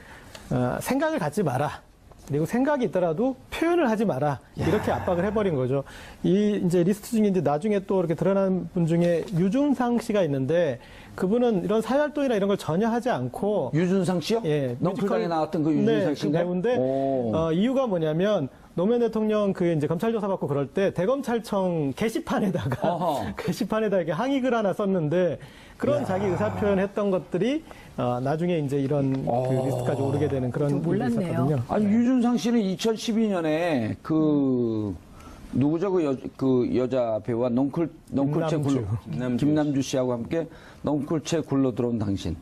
[SPEAKER 1] 생각을 갖지 마라. 그리고 생각이 있더라도 표현을 하지 마라. 이렇게 압박을 해버린 거죠. 이 이제 리스트 중에 이제 나중에 또 이렇게 드러난 분 중에 유중상 씨가 있는데 그분은 이런 사회활동이나 이런 걸 전혀 하지 않고
[SPEAKER 2] 유준상 씨요?
[SPEAKER 1] 예,
[SPEAKER 2] 넝쿨당에
[SPEAKER 1] 뮤지컬-
[SPEAKER 2] 나왔던 그 유준상
[SPEAKER 1] 네,
[SPEAKER 2] 씨인가요?
[SPEAKER 1] 그 배우인데
[SPEAKER 2] 오.
[SPEAKER 1] 이유가 뭐냐면 노무현 대통령 그 이제 검찰 조사 받고 그럴 때 대검찰청 게시판에다가
[SPEAKER 2] 어허.
[SPEAKER 1] 게시판에다 이렇게 항의글 하나 썼는데 그런 자기 의사 표현했던 것들이 나중에 이제 이런 그 리스트까지 오르게 되는 그런 일이
[SPEAKER 4] 몰랐네요.
[SPEAKER 1] 있었거든요.
[SPEAKER 2] 아니, 유준상 씨는 2012년에 그, 누구죠? 그 여자 배우와 넝쿨체 굴러, 김남주 씨하고 함께 넝쿨체 굴러 들어온 당신.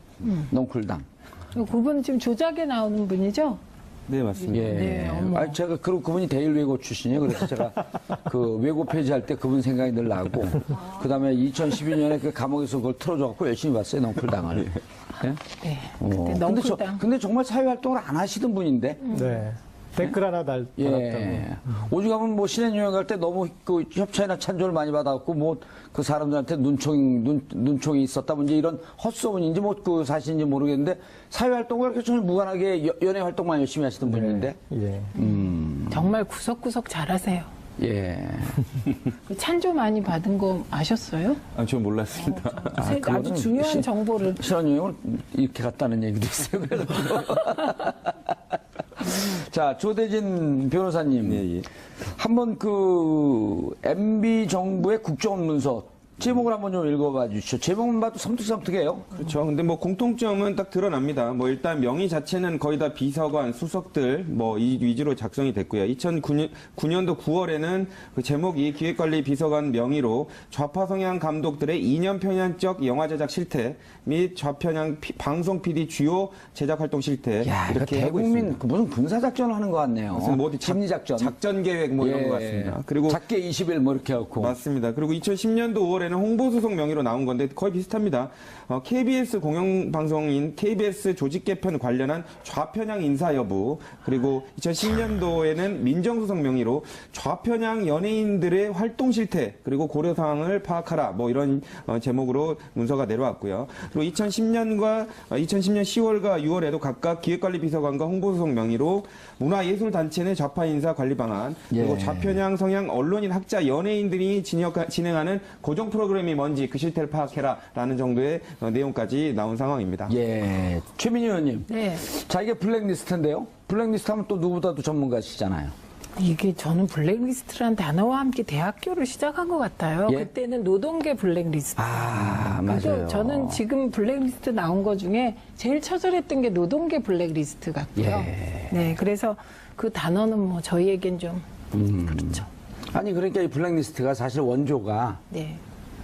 [SPEAKER 2] 넝쿨당.
[SPEAKER 4] 그분 지금 조작에 나오는 분이죠?
[SPEAKER 3] 네, 맞습니다.
[SPEAKER 2] 예.
[SPEAKER 4] 네, 어머.
[SPEAKER 2] 아니, 제가, 그분이 대일외고 출신이에요. 그래서 제가 그 외고 폐지할 때 그분 생각이 늘 나고, 그 다음에 2012년에 그 감옥에서 그걸 틀어줘갖고 열심히 봤어요. 넝쿨당을. 예?
[SPEAKER 4] 네.
[SPEAKER 2] 어.
[SPEAKER 4] 그때
[SPEAKER 2] 근데,
[SPEAKER 4] 넝쿨당.
[SPEAKER 2] 근데 정말 사회활동을 안 하시던 분인데,
[SPEAKER 1] 네. 댓글 하나 달았다고.
[SPEAKER 2] 예. 오죽하면 뭐 신해유행 갈 때 너무 그 협찬이나 찬조를 많이 받았고 뭐 그 사람들한테 눈총이 있었다 뭐 이제 이런 헛소문인지 뭐 그 사실인지 모르겠는데 사회활동과 그렇게 전혀 무관하게 연예 활동만 열심히 하시던 분인데.
[SPEAKER 1] 예.
[SPEAKER 4] 정말 구석구석 잘하세요.
[SPEAKER 2] 예.
[SPEAKER 4] 그 찬조 많이 받은 거 아셨어요?
[SPEAKER 3] 전 몰랐습니다.
[SPEAKER 4] 아주
[SPEAKER 2] 그거는
[SPEAKER 4] 중요한 정보를.
[SPEAKER 2] 신혼여행을 이렇게 갔다는 얘기도 있어요. 자, 조대진 변호사님.
[SPEAKER 3] 예, 예.
[SPEAKER 2] 한번 그 MB 정부의 국정원 문서 제목을 한번 좀 읽어봐 주시죠. 제목만 봐도 섬뜩섬뜩해요.
[SPEAKER 3] 그렇죠. 근데 뭐 공통점은 딱 드러납니다. 뭐 일단 명의 자체는 거의 다 비서관, 수석들 뭐 이 위주로 작성이 됐고요. 2009년도 9월에는 그 제목이 기획관리 비서관 명의로 좌파 성향 감독들의 이념 편향적 영화 제작 실태 및 좌편향 방송 PD 주요 제작 활동 실태
[SPEAKER 2] 야, 이거
[SPEAKER 3] 이렇게 하고
[SPEAKER 2] 대국민
[SPEAKER 3] 있습니다.
[SPEAKER 2] 그 무슨 군사 작전을 하는 것 같네요.
[SPEAKER 3] 무슨 뭐 어디
[SPEAKER 2] 심리 작전.
[SPEAKER 3] 작전 계획 뭐 이런 것 같습니다. 그리고
[SPEAKER 2] 작게 20일 뭐 이렇게 하고.
[SPEAKER 3] 맞습니다. 그리고 2010년도 5월에는 홍보수석 명의로 나온 건데 거의 비슷합니다. KBS 공영방송인 KBS 조직 개편 관련한 좌편향 인사 여부, 그리고 2010년도에는 민정수석 명의로 좌편향 연예인들의 활동 실태, 그리고 고려 사항을 파악하라, 뭐 이런 제목으로 문서가 내려왔고요. 그리고 2010년 10월과 6월에도 각각 기획관리 비서관과 홍보수석 명의로 문화예술단체 내 좌파 인사 관리 방안, 그리고
[SPEAKER 2] 예.
[SPEAKER 3] 좌편향 성향 언론인 학자 연예인들이 진행하는 고정 프로그램이 뭔지 그 실태를 파악해라라는 정도의 내용까지 나온 상황입니다.
[SPEAKER 2] 예. 최민희 의원님.
[SPEAKER 4] 네.
[SPEAKER 2] 자, 이게 블랙리스트인데요. 블랙리스트 하면 또 누구보다도 전문가시잖아요.
[SPEAKER 4] 이게 저는 블랙리스트란 단어와 함께 대학교를 시작한 것 같아요.
[SPEAKER 2] 예?
[SPEAKER 4] 그때는 노동계 블랙리스트.
[SPEAKER 2] 아,
[SPEAKER 4] 근데
[SPEAKER 2] 맞아요.
[SPEAKER 4] 저는 지금 블랙리스트 나온 거 중에 제일 처절했던 게 노동계 블랙리스트 같고요.
[SPEAKER 2] 예.
[SPEAKER 4] 네, 그래서 그 단어는 뭐 저희에겐 좀 그렇죠.
[SPEAKER 2] 아니, 그러니까 이 블랙리스트가 사실 원조가
[SPEAKER 4] 네.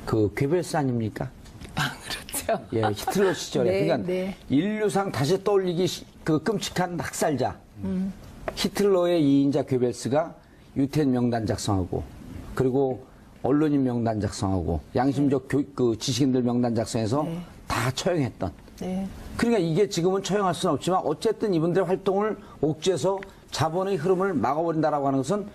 [SPEAKER 2] 그 괴벨스 아닙니까?
[SPEAKER 4] 아, 그렇죠.
[SPEAKER 2] 예, 히틀러 시절에.
[SPEAKER 4] 네,
[SPEAKER 2] 그러니까
[SPEAKER 4] 네.
[SPEAKER 2] 인류상 다시 떠올리기 그 끔찍한 학살자. 히틀러의 2인자 괴벨스가 유태인 명단 작성하고 그리고 언론인 명단 작성하고 양심적 그 지식인들 명단 작성해서
[SPEAKER 4] 네.
[SPEAKER 2] 다 처형했던.
[SPEAKER 4] 네.
[SPEAKER 2] 그러니까 이게 지금은 처형할 수는 없지만 어쨌든 이분들의 활동을 옥죄서 자본의 흐름을 막아버린다라고 하는 것은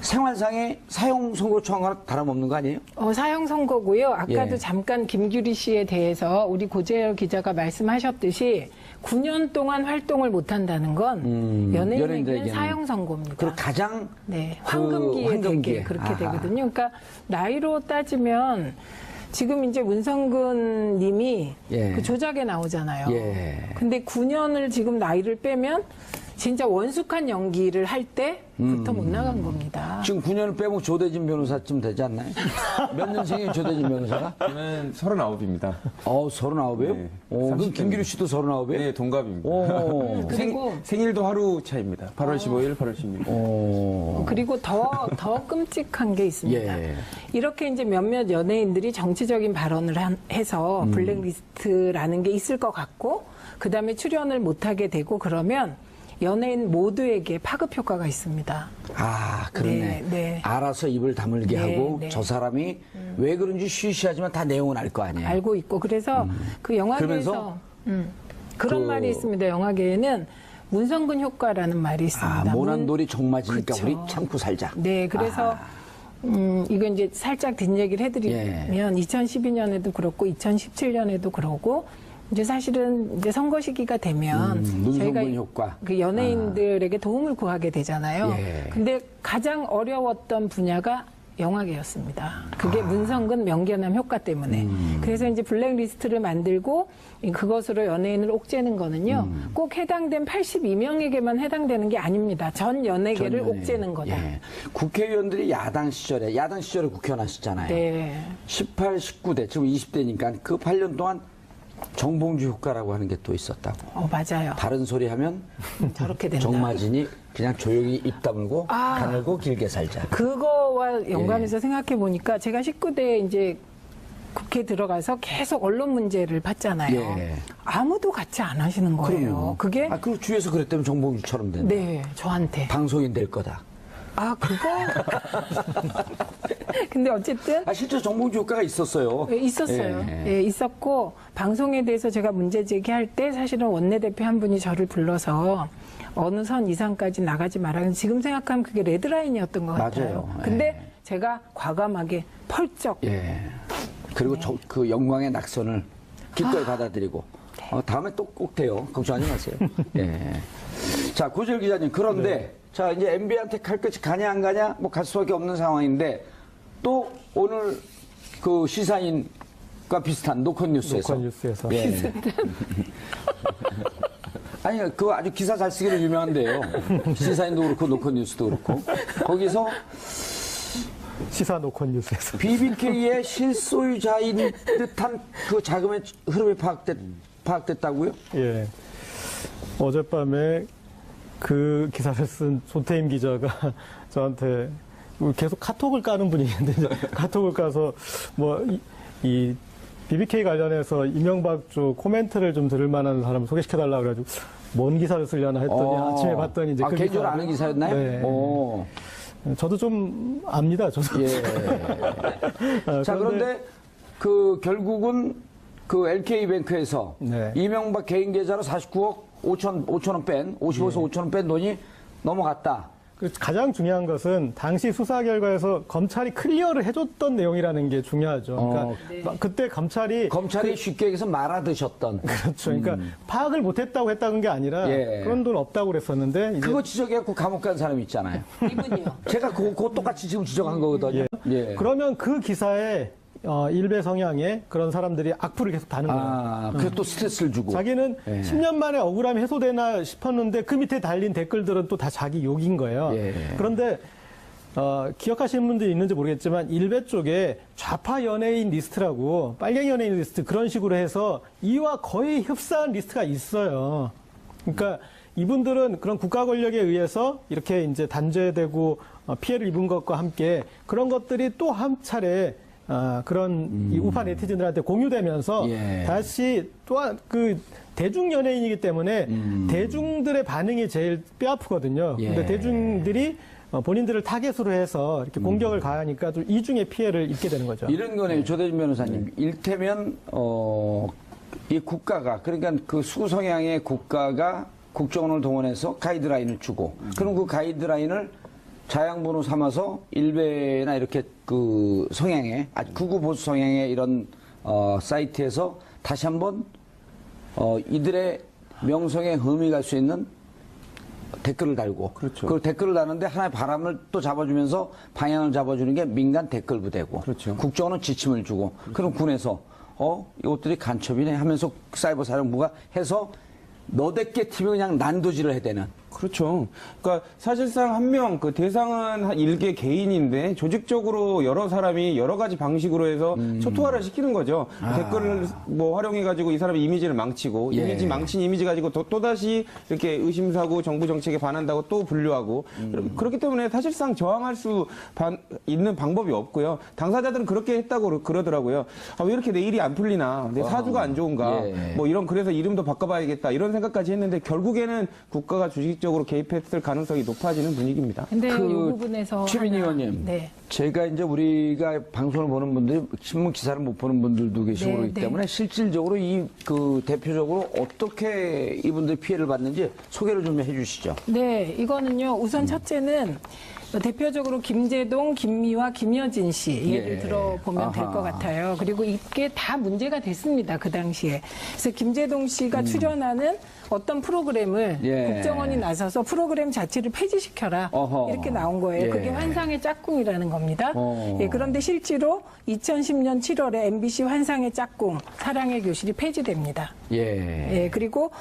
[SPEAKER 2] 생활상의 사형 선고 처형과는 다름없는 거 아니에요?
[SPEAKER 4] 사형 선고고요. 아까도
[SPEAKER 2] 예.
[SPEAKER 4] 잠깐 김규리 씨에 대해서 우리 고재열 기자가 말씀하셨듯이 9년 동안 활동을 못 한다는 건 연예인에게는
[SPEAKER 2] 연예인들에게는.
[SPEAKER 4] 사형 선고입니다.
[SPEAKER 2] 그리고 가장
[SPEAKER 4] 네,
[SPEAKER 2] 그
[SPEAKER 4] 황금기에
[SPEAKER 2] 황금기에.
[SPEAKER 4] 되게 그렇게
[SPEAKER 2] 아하.
[SPEAKER 4] 되거든요. 그러니까 나이로 따지면 지금 이제 문성근 님이
[SPEAKER 2] 예.
[SPEAKER 4] 그 조작에 나오잖아요.
[SPEAKER 2] 예.
[SPEAKER 4] 근데 9년을 지금 나이를 빼면 진짜 원숙한 연기를 할 때부터 못 나간 겁니다.
[SPEAKER 2] 지금 9년을 빼면 조대진 변호사쯤 되지 않나요? 몇 년생이에요, 조대진 변호사가?
[SPEAKER 3] 저는 39입니다.
[SPEAKER 2] 39이에요?
[SPEAKER 3] 네,
[SPEAKER 2] 그럼
[SPEAKER 3] 30
[SPEAKER 2] 김기루 씨도 39이에요?
[SPEAKER 3] 네, 동갑입니다.
[SPEAKER 2] 오.
[SPEAKER 4] 그리고
[SPEAKER 3] 생일도 하루 차입니다. 8월 15일, 8월 16일.
[SPEAKER 4] 그리고 더 끔찍한 게 있습니다.
[SPEAKER 2] 예.
[SPEAKER 4] 이렇게 이제 몇몇 연예인들이 정치적인 발언을 해서 블랙리스트라는 게 있을 것 같고, 그 다음에 출연을 못하게 되고 그러면 연예인 모두에게 파급 효과가 있습니다.
[SPEAKER 2] 아, 그러네.
[SPEAKER 4] 네, 네.
[SPEAKER 2] 알아서 입을 다물게
[SPEAKER 4] 네,
[SPEAKER 2] 하고
[SPEAKER 4] 네.
[SPEAKER 2] 저 사람이 왜 그런지 쉬쉬하지만 다 내용은 알 거 아니에요.
[SPEAKER 4] 알고 있고 그래서 그 영화계에서
[SPEAKER 2] 그러면서
[SPEAKER 4] 그런
[SPEAKER 2] 그-
[SPEAKER 4] 말이 있습니다. 영화계에는 문성근 효과라는 말이 있습니다.
[SPEAKER 2] 모난 돌이 정맞으니까
[SPEAKER 4] 그쵸.
[SPEAKER 2] 우리 참고 살자.
[SPEAKER 4] 네, 그래서 이거 이제 살짝 뒷얘기를 해드리면
[SPEAKER 2] 예.
[SPEAKER 4] 2012년에도 그렇고 2017년에도 그러고 이제 사실은 이제 선거 시기가 되면
[SPEAKER 2] 문성근 효과.
[SPEAKER 4] 그 연예인들에게 도움을 구하게 되잖아요.
[SPEAKER 2] 예.
[SPEAKER 4] 근데 가장 어려웠던 분야가 영화계였습니다. 그게 문성근 명계남 효과 때문에. 그래서 이제 블랙리스트를 만들고 그것으로 연예인을 옥죄는 거는요. 꼭 해당된 82명에게만 해당되는 게 아닙니다. 전 연예계를
[SPEAKER 2] 전 연예인.
[SPEAKER 4] 옥죄는 거다.
[SPEAKER 2] 예. 국회의원들이 야당 시절에 국회의원 하셨잖아요.
[SPEAKER 4] 네.
[SPEAKER 2] 18, 19대, 지금 20대니까 그 8년 동안 정봉주 효과라고 하는 게 또 있었다고.
[SPEAKER 4] 맞아요.
[SPEAKER 2] 다른 소리 하면
[SPEAKER 4] 저렇게 된다.
[SPEAKER 2] 정마진이 그냥 조용히 입 다물고 가늘고 길게 살자.
[SPEAKER 4] 그거와 연관해서
[SPEAKER 2] 예.
[SPEAKER 4] 생각해 보니까 제가 19대 이제 국회 들어가서 계속 언론 문제를 봤잖아요.
[SPEAKER 2] 예.
[SPEAKER 4] 아무도 같이 안 하시는 거예요. 그게
[SPEAKER 2] 그 주위에서 그랬다면 정봉주처럼 된다.
[SPEAKER 4] 네, 저한테.
[SPEAKER 2] 방송인 될 거다.
[SPEAKER 4] 그거? 근데 어쨌든
[SPEAKER 2] 실제 정봉주 효과가 있었어요.
[SPEAKER 4] 예, 있었어요.
[SPEAKER 2] 예.
[SPEAKER 4] 예, 있었고 방송에 대해서 제가 문제 제기할 때 사실은 원내대표 한 분이 저를 불러서 어느 선 이상까지 나가지 말라는 지금 생각하면 그게 레드라인이었던 것 같아요.
[SPEAKER 2] 맞아요.
[SPEAKER 4] 근데
[SPEAKER 2] 예.
[SPEAKER 4] 제가 과감하게 펄쩍
[SPEAKER 2] 예. 그리고 그 영광의 낙선을 기꺼이
[SPEAKER 4] 아.
[SPEAKER 2] 받아들이고 다음에 또 꼭 돼요. 걱정하지 마세요. 예. 자, 고재열 기자님. 그런데 자, 이제 MB한테 갈 것이 가냐 안 가냐 뭐 갈 수밖에 없는 상황인데 또 오늘 그 시사인과 비슷한 노컷뉴스에서
[SPEAKER 1] 노컷뉴스에서.
[SPEAKER 2] 예. 아니, 그거 아주 기사 잘 쓰기로 유명한데요. 시사인도 그렇고 노컷뉴스도 그렇고 거기서
[SPEAKER 1] 시사 노컷 뉴스에서.
[SPEAKER 2] BBK의 실소유자인 듯한 그 자금의 흐름이 파악됐다고요?
[SPEAKER 1] 예. 어젯밤에 그 기사를 쓴 조태임 기자가 저한테 계속 카톡을 까는 분이 있는데 이제 카톡을 까서 뭐 이 BBK 관련해서 이명박 쪽 코멘트를 좀 들을 만한 사람을 소개시켜달라 그래가지고 뭔 기사를 쓰려나 했더니 아침에 봤더니 이제 그
[SPEAKER 2] 개인적으로
[SPEAKER 1] 기사를-
[SPEAKER 2] 아는 기사였나요?
[SPEAKER 1] 네.
[SPEAKER 2] 오.
[SPEAKER 1] 저도 좀 압니다. 저도.
[SPEAKER 2] 예. 자, 그런데 그 결국은 그 LK뱅크에서
[SPEAKER 1] 네.
[SPEAKER 2] 이명박 개인 계좌로 49억 5천원 뺀, 55에서 5천원 뺀 돈이 넘어갔다.
[SPEAKER 1] 가장 중요한 것은 당시 수사 결과에서 검찰이 클리어를 해줬던 내용이라는 게 중요하죠. 그러니까 그때 검찰이
[SPEAKER 2] 쉽게 얘기해서 말아드셨던.
[SPEAKER 1] 그렇죠. 그러니까 파악을 못했다고 했다는 게 아니라
[SPEAKER 2] 예.
[SPEAKER 1] 그런 돈 없다고 그랬었는데 이제
[SPEAKER 2] 그거 지적해갖고 감옥 간 사람이 있잖아요.
[SPEAKER 4] 이분요.
[SPEAKER 2] 제가 그거 똑같이 지금 지적한 거거든요. 예.
[SPEAKER 1] 그러면 그 기사에 일베 성향의 그런 사람들이 악플을 계속 다는 거예요.
[SPEAKER 2] 그래서 또 스트레스를 주고.
[SPEAKER 1] 자기는
[SPEAKER 2] 예.
[SPEAKER 1] 10년 만에 억울함이 해소되나 싶었는데 그 밑에 달린 댓글들은 또 다 자기 욕인 거예요.
[SPEAKER 2] 예.
[SPEAKER 1] 그런데 기억하시는 분들이 있는지 모르겠지만 일베 쪽에 좌파 연예인 리스트라고 빨갱이 연예인 리스트 그런 식으로 해서 이와 거의 흡사한 리스트가 있어요. 그러니까 이분들은 그런 국가 권력에 의해서 이렇게 이제 단죄되고 피해를 입은 것과 함께 그런 것들이 또 한 차례 그런 이 우파 네티즌들한테 공유되면서
[SPEAKER 2] 예.
[SPEAKER 1] 다시 또한 그 대중 연예인이기 때문에 대중들의 반응이 제일 뼈아프거든요.
[SPEAKER 2] 예.
[SPEAKER 1] 근데 대중들이 본인들을 타겟으로 해서 이렇게 공격을 가하니까 좀 이중의 피해를 입게 되는 거죠.
[SPEAKER 2] 이런 거네요, 조대준 변호사님. 일테면 이 국가가, 그러니까 그 수구 성향의 국가가 국정원을 동원해서 가이드라인을 주고, 그럼 그 가이드라인을 자양분으로 삼아서 일베나 이렇게 그 성향의, 아주 극우 보수 성향의 이런 사이트에서 다시 한번 이들의 명성에 흠이 갈 수 있는 댓글을 달고,
[SPEAKER 3] 그렇죠.
[SPEAKER 2] 그 댓글을 다는데 하나의 바람을 또 잡아주면서 방향을 잡아주는 게 민간 댓글 부대고,
[SPEAKER 3] 그렇죠.
[SPEAKER 2] 국정원은 지침을 주고, 그럼 군에서 이것들이 간첩이네 하면서 사이버 사령부가 해서 너댓게 팀이 그냥 난도질을 해대는.
[SPEAKER 3] 그렇죠. 그러니까 사실상 한 명, 그 대상은 한 일개 개인인데 조직적으로 여러 사람이 여러 가지 방식으로 해서 초토화를 시키는 거죠. 댓글을 뭐 활용해가지고 이 사람의 이미지를 망치고,
[SPEAKER 2] 예.
[SPEAKER 3] 이미지 망친 이미지 가지고 또다시 이렇게 의심사고 정부 정책에 반한다고 또 분류하고, 그렇기 때문에 사실상 저항할 수 있는 방법이 없고요. 당사자들은 그렇게 했다고 그러더라고요. 왜 이렇게 내 일이 안 풀리나, 내 사주가 안 좋은가,
[SPEAKER 2] 예.
[SPEAKER 3] 뭐 이런, 그래서 이름도 바꿔봐야겠다 이런 생각까지 했는데 결국에는 국가가 주식적으로 개입했을 가능성이 높아지는 분위기입니다.
[SPEAKER 4] 근데 이
[SPEAKER 2] 그
[SPEAKER 4] 부분에서
[SPEAKER 2] 최민희
[SPEAKER 4] 하나,
[SPEAKER 2] 의원님,
[SPEAKER 4] 네.
[SPEAKER 2] 제가 이제 우리가 방송을 보는 분들이 신문 기사를 못 보는 분들도 계시고
[SPEAKER 4] 네,
[SPEAKER 2] 그렇기
[SPEAKER 4] 네.
[SPEAKER 2] 때문에 실질적으로 이 그 대표적으로 어떻게 이분들이 피해를 받는지 소개를 좀 해주시죠.
[SPEAKER 4] 네, 이거는요. 우선 첫째는 대표적으로 김제동, 김미화, 김여진 씨 예를
[SPEAKER 2] 예.
[SPEAKER 4] 들어보면 될
[SPEAKER 2] 아하.
[SPEAKER 4] 것 같아요. 그리고 이게 다 문제가 됐습니다. 그 당시에. 그래서 김제동 씨가 출연하는 어떤 프로그램을
[SPEAKER 2] 예.
[SPEAKER 4] 국정원이 나서서 프로그램 자체를 폐지시켜라.
[SPEAKER 2] 어허.
[SPEAKER 4] 이렇게 나온 거예요.
[SPEAKER 2] 예.
[SPEAKER 4] 그게 환상의 짝꿍이라는 겁니다.
[SPEAKER 2] 어.
[SPEAKER 4] 예, 그런데 실제로 2010년 7월에 MBC 환상의 짝꿍 사랑의 교실이 폐지됩니다.
[SPEAKER 2] 예.
[SPEAKER 4] 예, 그리고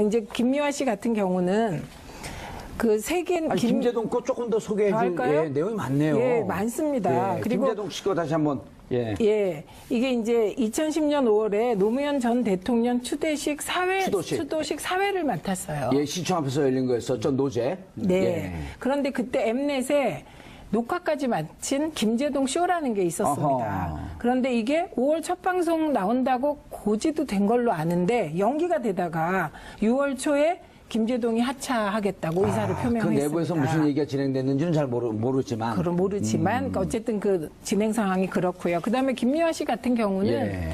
[SPEAKER 4] 이제 김미화 씨 같은 경우는 그 세계
[SPEAKER 2] 아니, 김제동 거 조금 더 소개해 줄
[SPEAKER 4] 할까요?
[SPEAKER 2] 내용이 많네요.
[SPEAKER 4] 예, 많습니다.
[SPEAKER 2] 예,
[SPEAKER 4] 그리고
[SPEAKER 2] 김제동 씨 거 다시 한번. 예.
[SPEAKER 4] 예, 이게 이제 2010년 5월에 노무현 전 대통령 추도식 사회를 맡았어요.
[SPEAKER 2] 예, 시청 앞에서 열린 거였었죠, 노제.
[SPEAKER 4] 네.
[SPEAKER 2] 예.
[SPEAKER 4] 그런데 그때 엠넷에 녹화까지 마친 김제동 쇼라는 게 있었습니다.
[SPEAKER 2] 어허.
[SPEAKER 4] 그런데 이게 5월 첫 방송 나온다고 고지도 된 걸로 아는데 연기가 되다가 6월 초에 김제동이 하차하겠다고 의사를
[SPEAKER 2] 그
[SPEAKER 4] 표명했습니다.
[SPEAKER 2] 내부에서 무슨 얘기가 진행됐는지는 잘 모르지만.
[SPEAKER 4] 그럼 모르지만 어쨌든 그 진행 상황이 그렇고요. 그다음에 김미화 씨 같은 경우는
[SPEAKER 2] 예.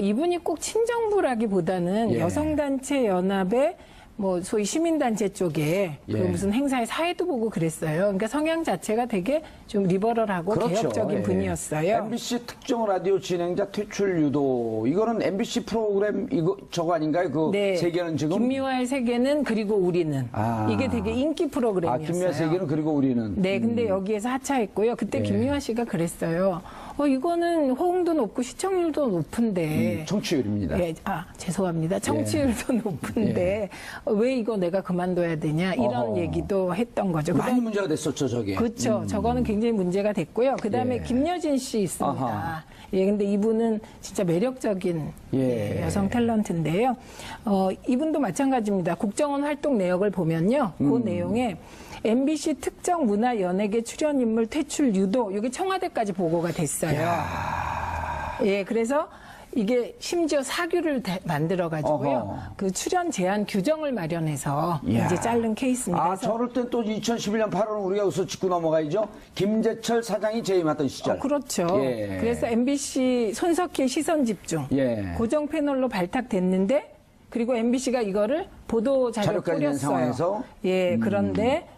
[SPEAKER 4] 이분이 꼭 친정부라기보다는
[SPEAKER 2] 예.
[SPEAKER 4] 여성단체 연합의 뭐 소위 시민단체 쪽에 그
[SPEAKER 2] 예.
[SPEAKER 4] 무슨 행사에 사회도 보고 그랬어요. 그러니까 성향 자체가 되게 좀 리버럴하고
[SPEAKER 2] 그렇죠.
[SPEAKER 4] 개혁적인
[SPEAKER 2] 예.
[SPEAKER 4] 분이었어요.
[SPEAKER 2] MBC 특정 라디오 진행자 퇴출 유도. 이거는 MBC 프로그램 저거 아닌가요? 그 세계는 지금.
[SPEAKER 4] 김미화의 세계는 그리고 우리는
[SPEAKER 2] 아.
[SPEAKER 4] 이게 되게 인기 프로그램이었어요.
[SPEAKER 2] 김미화 세계는 그리고 우리는.
[SPEAKER 4] 네, 근데 여기에서 하차했고요. 그때
[SPEAKER 2] 예.
[SPEAKER 4] 김미화 씨가 그랬어요. 이거는 호응도 높고 시청률도 높은데.
[SPEAKER 2] 청취율입니다.
[SPEAKER 4] 예, 죄송합니다. 청취율도 높은데 왜 이거 내가 그만둬야 되냐 이런
[SPEAKER 2] 어허.
[SPEAKER 4] 얘기도 했던 거죠.
[SPEAKER 2] 많이 문제가 됐었죠, 저게.
[SPEAKER 4] 그렇죠. 저거는 굉장히 문제가 됐고요. 그다음에
[SPEAKER 2] 예.
[SPEAKER 4] 김여진 씨 있습니다.
[SPEAKER 2] 아하.
[SPEAKER 4] 예, 근데 이분은 진짜 매력적인
[SPEAKER 2] 예.
[SPEAKER 4] 여성 탤런트인데요. 이분도 마찬가지입니다. 국정원 활동 내역을 보면요. 그 내용에 MBC 특정 문화 연예계 출연 인물 퇴출 유도 이게 청와대까지 보고가 됐어요. 예, 그래서 이게 심지어 사규를 만들어 가지고요.
[SPEAKER 2] 어허.
[SPEAKER 4] 그 출연 제한 규정을 마련해서
[SPEAKER 2] 이야.
[SPEAKER 4] 이제 자른 케이스입니다. 그래서
[SPEAKER 2] 저럴 땐 또 2011년 8월 우리가 여기서 짚고 넘어가야죠. 김재철 사장이 재임하던 시절.
[SPEAKER 4] 그렇죠.
[SPEAKER 2] 예.
[SPEAKER 4] 그래서 MBC 손석희 시선 집중
[SPEAKER 2] 예.
[SPEAKER 4] 고정 패널로 발탁됐는데 그리고 MBC가 이거를 보도 자료
[SPEAKER 2] 자료까지 낸
[SPEAKER 4] 뿌렸어요.
[SPEAKER 2] 상황에서?
[SPEAKER 4] 예, 그런데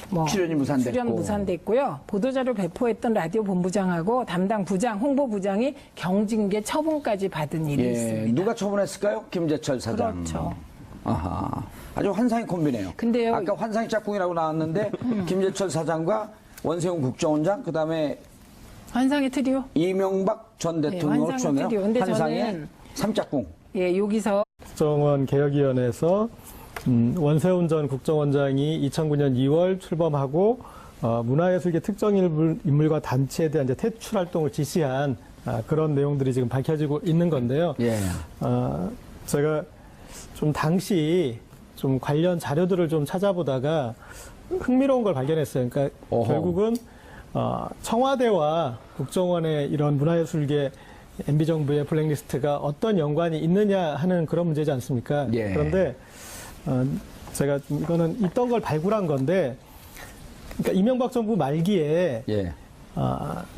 [SPEAKER 4] 뭐
[SPEAKER 2] 출연이 무산됐고.
[SPEAKER 4] 출연 무산됐고요. 보도자료 배포했던 라디오 본부장하고 담당 부장, 홍보부장이 경징계 처분까지 받은 일이
[SPEAKER 2] 예.
[SPEAKER 4] 있습니다.
[SPEAKER 2] 누가 처분했을까요? 김재철 사장.
[SPEAKER 4] 그렇죠.
[SPEAKER 2] 아하. 아주 환상의 콤비네요.
[SPEAKER 4] 근데요.
[SPEAKER 2] 아까 환상의 짝꿍이라고 나왔는데 김재철 사장과 원세훈 국정원장 그다음에
[SPEAKER 4] 환상의 트리오?
[SPEAKER 2] 이명박 전 대통령을
[SPEAKER 4] 환상의
[SPEAKER 2] 추천해요.
[SPEAKER 4] 트리오. 근데
[SPEAKER 2] 환상의
[SPEAKER 4] 저는-
[SPEAKER 2] 삼짝꿍.
[SPEAKER 4] 예, 여기서
[SPEAKER 1] 국정원 개혁위원회에서 원세훈 전 국정원장이 2009년 2월 출범하고 문화예술계 특정 인물과 단체에 대한 이제 퇴출 활동을 지시한 그런 내용들이 지금 밝혀지고 있는 건데요.
[SPEAKER 2] 예.
[SPEAKER 1] 제가 좀 당시 좀 관련 자료들을 좀 찾아보다가 흥미로운 걸 발견했어요. 그러니까
[SPEAKER 2] 어허.
[SPEAKER 1] 결국은 청와대와 국정원의 이런 문화예술계 MB정부의 블랙리스트가 어떤 연관이 있느냐 하는 그런 문제지 않습니까?
[SPEAKER 2] 예.
[SPEAKER 1] 그런데 제가 이거는 있던 걸 발굴한 건데, 그러니까 이명박 정부 말기에
[SPEAKER 2] 예.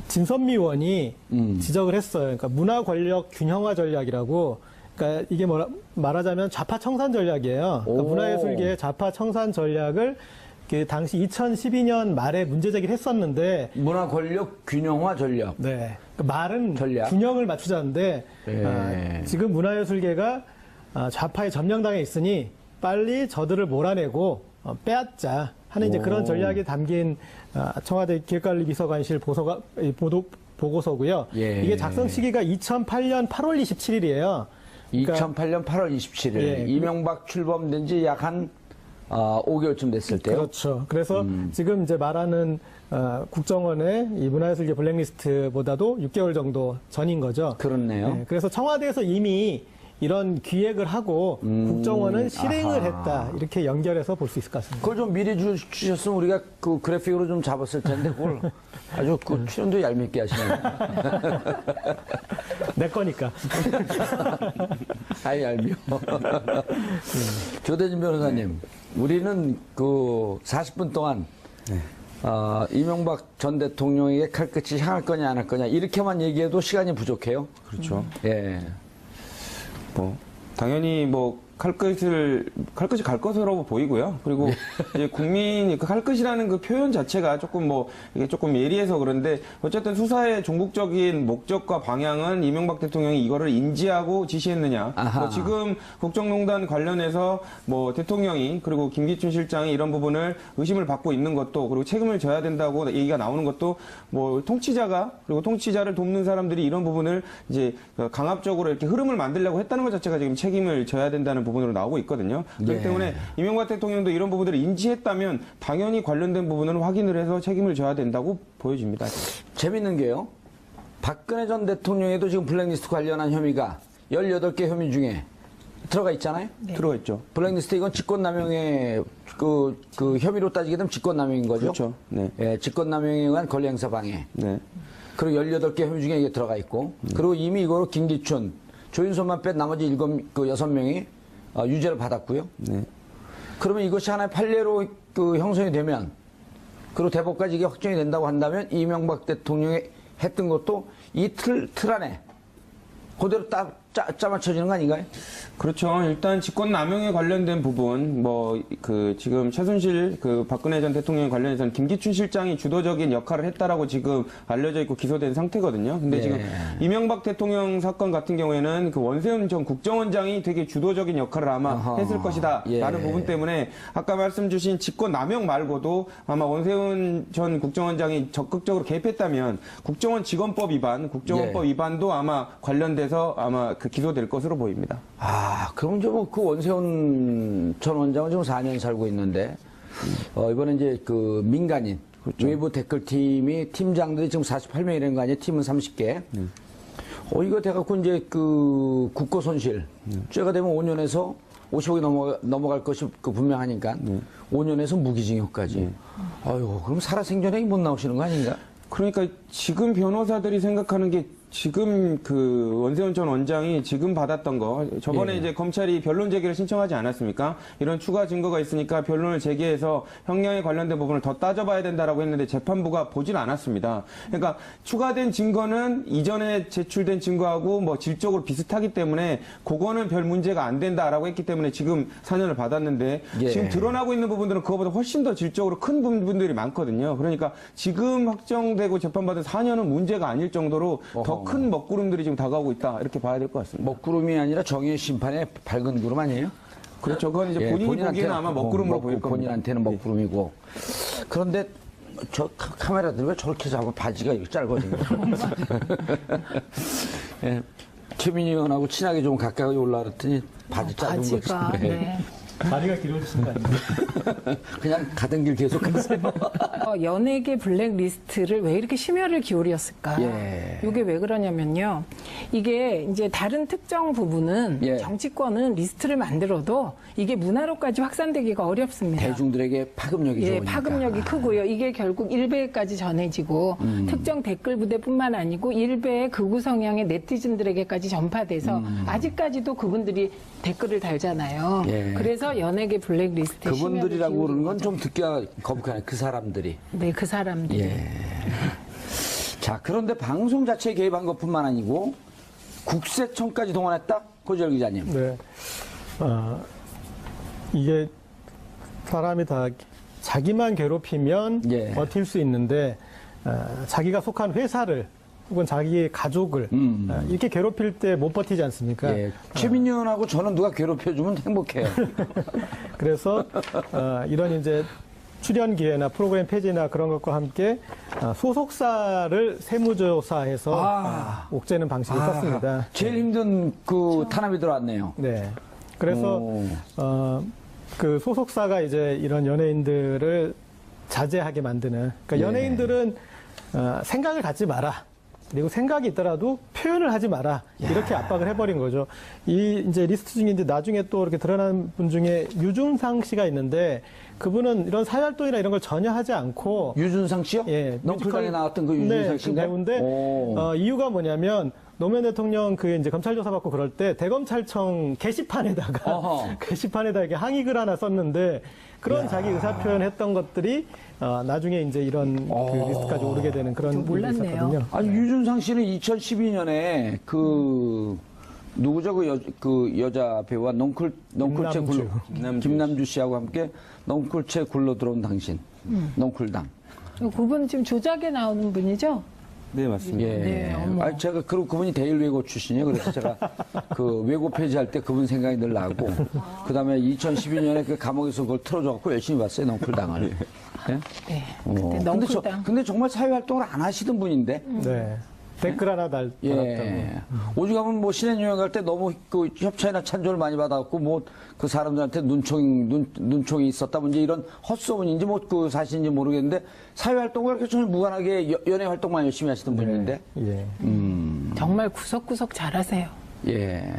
[SPEAKER 1] 진선미 의원이 지적을 했어요. 그러니까 문화 권력 균형화 전략이라고. 그러니까 이게 말하자면 좌파 청산 전략이에요. 그러니까
[SPEAKER 2] 오.
[SPEAKER 1] 문화예술계의 좌파 청산 전략을 그 당시 2012년 말에 문제 제기를 했었는데,
[SPEAKER 2] 문화 권력 균형화 전략.
[SPEAKER 1] 네. 그 말은
[SPEAKER 2] 전략.
[SPEAKER 1] 균형을 맞추자는데,
[SPEAKER 2] 예.
[SPEAKER 1] 지금 문화예술계가 좌파에 점령당해 있으니 빨리 저들을 몰아내고 빼앗자 하는 이제 그런 전략이 담긴 청와대 기획관리비서관실 보고서고요.
[SPEAKER 2] 예.
[SPEAKER 1] 이게 작성 시기가 2008년 8월 27일이에요.
[SPEAKER 2] 2008년 8월 27일
[SPEAKER 1] 예.
[SPEAKER 2] 이명박 출범된 지 약 한 5개월쯤 됐을 때요.
[SPEAKER 1] 그렇죠. 그래서 지금 이제 말하는 국정원의 이 문화예술계 블랙리스트보다도 6개월 정도 전인 거죠.
[SPEAKER 2] 그렇네요.
[SPEAKER 1] 네, 그래서 청와대에서 이미 이런 기획을 하고 국정원은 실행을
[SPEAKER 2] 아하.
[SPEAKER 1] 했다. 이렇게 연결해서 볼 수 있을 것 같습니다.
[SPEAKER 2] 그걸 좀 미리 주셨으면 우리가 그 그래픽으로 좀 잡았을 텐데 그걸 아주 그 출연도 얄밉게 하시네요.
[SPEAKER 1] 내 거니까.
[SPEAKER 2] 아이 얄미워. 조대진 변호사님, 우리는 그 40분 동안 이명박 전 대통령에게 칼끝이 향할 거냐 안 할 거냐 이렇게만 얘기해도 시간이 부족해요.
[SPEAKER 3] 그렇죠.
[SPEAKER 2] 예.
[SPEAKER 3] 뭐 당연히 뭐 칼끝이 갈 것으로 보이고요. 그리고 이제 국민이 그 칼끝이라는 그 표현 자체가 조금 뭐 이게 조금 예리해서 그런데 어쨌든 수사의 종국적인 목적과 방향은 이명박 대통령이 이거를 인지하고 지시했느냐.
[SPEAKER 2] 아하.
[SPEAKER 3] 뭐 지금 국정농단 관련해서 뭐 대통령이 그리고 김기춘 실장이 이런 부분을 의심을 받고 있는 것도 그리고 책임을 져야 된다고 얘기가 나오는 것도 뭐 통치자가 그리고 통치자를 돕는 사람들이 이런 부분을 이제 강압적으로 이렇게 흐름을 만들려고 했다는 것 자체가 지금 책임을 져야 된다는 부분으로 나오고 있거든요. 그렇기
[SPEAKER 2] 예.
[SPEAKER 3] 때문에 이명박 대통령도 이런 부분들을 인지했다면 당연히 관련된 부분은 확인을 해서 책임을 져야 된다고 보여집니다.
[SPEAKER 2] 재밌는 게요. 박근혜 전 대통령에도 지금 블랙리스트 관련한 혐의가 18개 혐의 중에 들어가 있잖아요.
[SPEAKER 3] 들어가 있죠.
[SPEAKER 2] 블랙리스트 이건 직권남용의 그 혐의로 따지게 되면 직권남용인 거죠.
[SPEAKER 3] 그렇죠. 네.
[SPEAKER 2] 예, 직권남용에 의한 권리행사 방해.
[SPEAKER 3] 네.
[SPEAKER 2] 그리고 18개 혐의 중에 이게 들어가 있고. 그리고 이미 이거로 김기춘, 조윤선만 뺀 나머지 6명이 유죄를 받았고요.
[SPEAKER 3] 네.
[SPEAKER 2] 그러면 이것이 하나의 판례로 그 형성이 되면 그리고 대법까지 이게 확정이 된다고 한다면 이명박 대통령이 했던 것도 이 틀 안에 그대로 짜맞춰지는 거 아닌가요?
[SPEAKER 3] 그렇죠. 일단 직권남용에 관련된 부분, 뭐, 지금 최순실, 박근혜 전 대통령 관련해서는 김기춘 실장이 주도적인 역할을 했다라고 지금 알려져 있고 기소된 상태거든요. 근데
[SPEAKER 2] 네.
[SPEAKER 3] 지금 이명박 대통령 사건 같은 경우에는 그 원세훈 전 국정원장이 되게 주도적인 역할을 아마
[SPEAKER 2] 아하.
[SPEAKER 3] 했을 것이다.
[SPEAKER 2] 예.
[SPEAKER 3] 라는 부분 때문에 아까 말씀 주신 직권남용 말고도 아마 원세훈 전 국정원장이 적극적으로 개입했다면 국정원 직원법 위반, 국정원법
[SPEAKER 2] 예.
[SPEAKER 3] 위반도 아마 관련돼서 아마 기소될 것으로 보입니다.
[SPEAKER 2] 그럼 이제 뭐 그 원세훈 전 원장은 지금 4년 살고 있는데, 이번에 이제 그 민간인, 외부 댓글팀이 팀장들이 지금 48명이라는 거 아니에요? 팀은 30개. 이거 돼갖고 이제 그 국고 손실. 죄가 되면 5년에서 50억이 넘어갈 것이 그 분명하니까 5년에서 무기징역까지. 아유, 그럼 살아생전에 못 나오시는 거 아닌가?
[SPEAKER 3] 그러니까 지금 변호사들이 생각하는 게 지금 그 원세훈 전 원장이 지금 받았던 거 저번에
[SPEAKER 2] 예.
[SPEAKER 3] 이제 검찰이 변론 제기를 신청하지 않았습니까? 이런 추가 증거가 있으니까 변론을 제기해서 형량에 관련된 부분을 더 따져봐야 된다라고 했는데 재판부가 보질 않았습니다. 그러니까 추가된 증거는 이전에 제출된 증거하고 뭐 질적으로 비슷하기 때문에 그거는 별 문제가 안 된다라고 했기 때문에 지금 4년을 받았는데
[SPEAKER 2] 예.
[SPEAKER 3] 지금 드러나고 있는 부분들은 그거보다 훨씬 더 질적으로 큰 부분들이 많거든요. 그러니까 지금 확정되고 재판받은 4년은 문제가 아닐 정도로 더 큰 먹구름들이 지금 다가오고 있다. 이렇게 봐야 될 것 같습니다.
[SPEAKER 2] 먹구름이 아니라 정의의 심판의 밝은 구름 아니에요?
[SPEAKER 3] 그렇죠. 그건 이제 본인이 보기에는 아마 먹구름으로 보일 겁니다.
[SPEAKER 2] 본인한테는 먹구름이고. 그런데 저 카메라들 왜 저렇게 잡아 바지가 이렇게 짧아진 거야? 예. 최민희 의원하고 친하게 좀 가까이 올라갔더니 바지 짧은 거
[SPEAKER 4] 바지가,
[SPEAKER 2] 있는데.
[SPEAKER 4] 네.
[SPEAKER 1] 다리가 길어지신 거 아니에요?
[SPEAKER 2] 그냥 가던 길 계속 가세요.
[SPEAKER 4] 연예계 블랙리스트를 왜 이렇게 심혈을 기울였을까?
[SPEAKER 2] 예.
[SPEAKER 4] 이게 왜 그러냐면요. 이게 이제 다른 특정 부분은
[SPEAKER 2] 예.
[SPEAKER 4] 정치권은 리스트를 만들어도 이게 문화로까지 확산되기가 어렵습니다.
[SPEAKER 2] 대중들에게 파급력이
[SPEAKER 4] 예,
[SPEAKER 2] 좋으니까.
[SPEAKER 4] 파급력이 크고요. 이게 결국 일베까지 전해지고 특정 댓글 부대뿐만 아니고 일베의 극우 성향의 네티즌들에게까지 전파돼서 아직까지도 그분들이 댓글을 달잖아요.
[SPEAKER 2] 예.
[SPEAKER 4] 그래서 연예계 블랙리스트에
[SPEAKER 2] 그분들이라고 그러는 건 좀 듣기가 거북하네. 그 사람들이.
[SPEAKER 4] 네, 그 사람들이.
[SPEAKER 2] 예. 자, 그런데 방송 자체에 개입한 것뿐만 아니고 국세청까지 동원했다? 고지열 기자님.
[SPEAKER 1] 네. 이게 사람이 다 자기만 괴롭히면
[SPEAKER 2] 예.
[SPEAKER 1] 버틸 수 있는데 자기가 속한 회사를 혹은 자기의 가족을 이렇게 괴롭힐 때 못 버티지 않습니까?
[SPEAKER 2] 예. 최민희 의원하고 저는 누가 괴롭혀주면 행복해요.
[SPEAKER 1] 그래서 이런 이제 출연 기회나 프로그램 폐지나 그런 것과 함께 소속사를 세무조사해서 옥죄는 방식을 썼습니다.
[SPEAKER 2] 제일 힘든 그 탄압이 들어왔네요.
[SPEAKER 1] 네. 그래서 그 소속사가 이제 이런 연예인들을 자제하게 만드는. 그러니까
[SPEAKER 2] 예.
[SPEAKER 1] 연예인들은 생각을 갖지 마라. 그리고 생각이 있더라도 표현을 하지 마라. 이렇게 압박을 해버린 거죠. 이 이제 리스트 중에 이제 나중에 또 이렇게 드러난 분 중에 유준상 씨가 있는데 그분은 이런 사회활동이나 이런 걸 전혀 하지 않고
[SPEAKER 2] 유준상 씨요?
[SPEAKER 1] 예,
[SPEAKER 2] 넝쿨당에
[SPEAKER 1] 뮤지컬-
[SPEAKER 2] 나왔던 그 유준상
[SPEAKER 1] 네,
[SPEAKER 2] 씨인가요?
[SPEAKER 1] 그 배우인데
[SPEAKER 2] 오.
[SPEAKER 1] 이유가 뭐냐면 노무현 대통령 그 이제 검찰 조사 받고 그럴 때 대검찰청 게시판에다가
[SPEAKER 2] 어허.
[SPEAKER 1] 게시판에다 이렇게 항의글 하나 썼는데 그런 자기 의사 표현했던 것들이 나중에 이제 이런 그 리스트까지 오르게 되는 그런
[SPEAKER 4] 좀
[SPEAKER 1] 일이
[SPEAKER 4] 몰랐네요.
[SPEAKER 1] 있었거든요.
[SPEAKER 2] 아니, 유준상 씨는 2012년에 그, 누구죠? 그 여자 배우와 넝쿨채 굴러, 김남주 씨하고 함께 넝쿨채 굴러 들어온 당신. 넝쿨당.
[SPEAKER 4] 그분 지금 조작에 나오는 분이죠?
[SPEAKER 3] 네, 맞습니다.
[SPEAKER 2] 예.
[SPEAKER 4] 네, 어머.
[SPEAKER 2] 아니, 제가, 그분이 대일외고 출신이에요. 그래서 제가 그 외고 폐지할 때 그분 생각이 늘 나고, 그 다음에 2012년에 그 감옥에서 그걸 틀어줘갖고 열심히 봤어요. 넝쿨당을. 예?
[SPEAKER 4] 네.
[SPEAKER 2] 어.
[SPEAKER 4] 그때
[SPEAKER 2] 근데,
[SPEAKER 4] 넝쿨당.
[SPEAKER 2] 근데 정말 사회활동을 안 하시던 분인데,
[SPEAKER 1] 네. 댓글 하나 달았다고.
[SPEAKER 2] 예. 오죽하면 뭐 신의 유행 갈 때 너무 그 협찬이나 찬조를 많이 받아갖고 뭐 그 사람들한테 눈총이 있었다 문제 이런 헛소문인지 뭐 그 사실인지 모르겠는데 사회활동과 이렇게 전혀 무관하게 연예 활동만 열심히 하시던 분인데.
[SPEAKER 1] 예.
[SPEAKER 4] 정말 구석구석 잘하세요.
[SPEAKER 2] 예.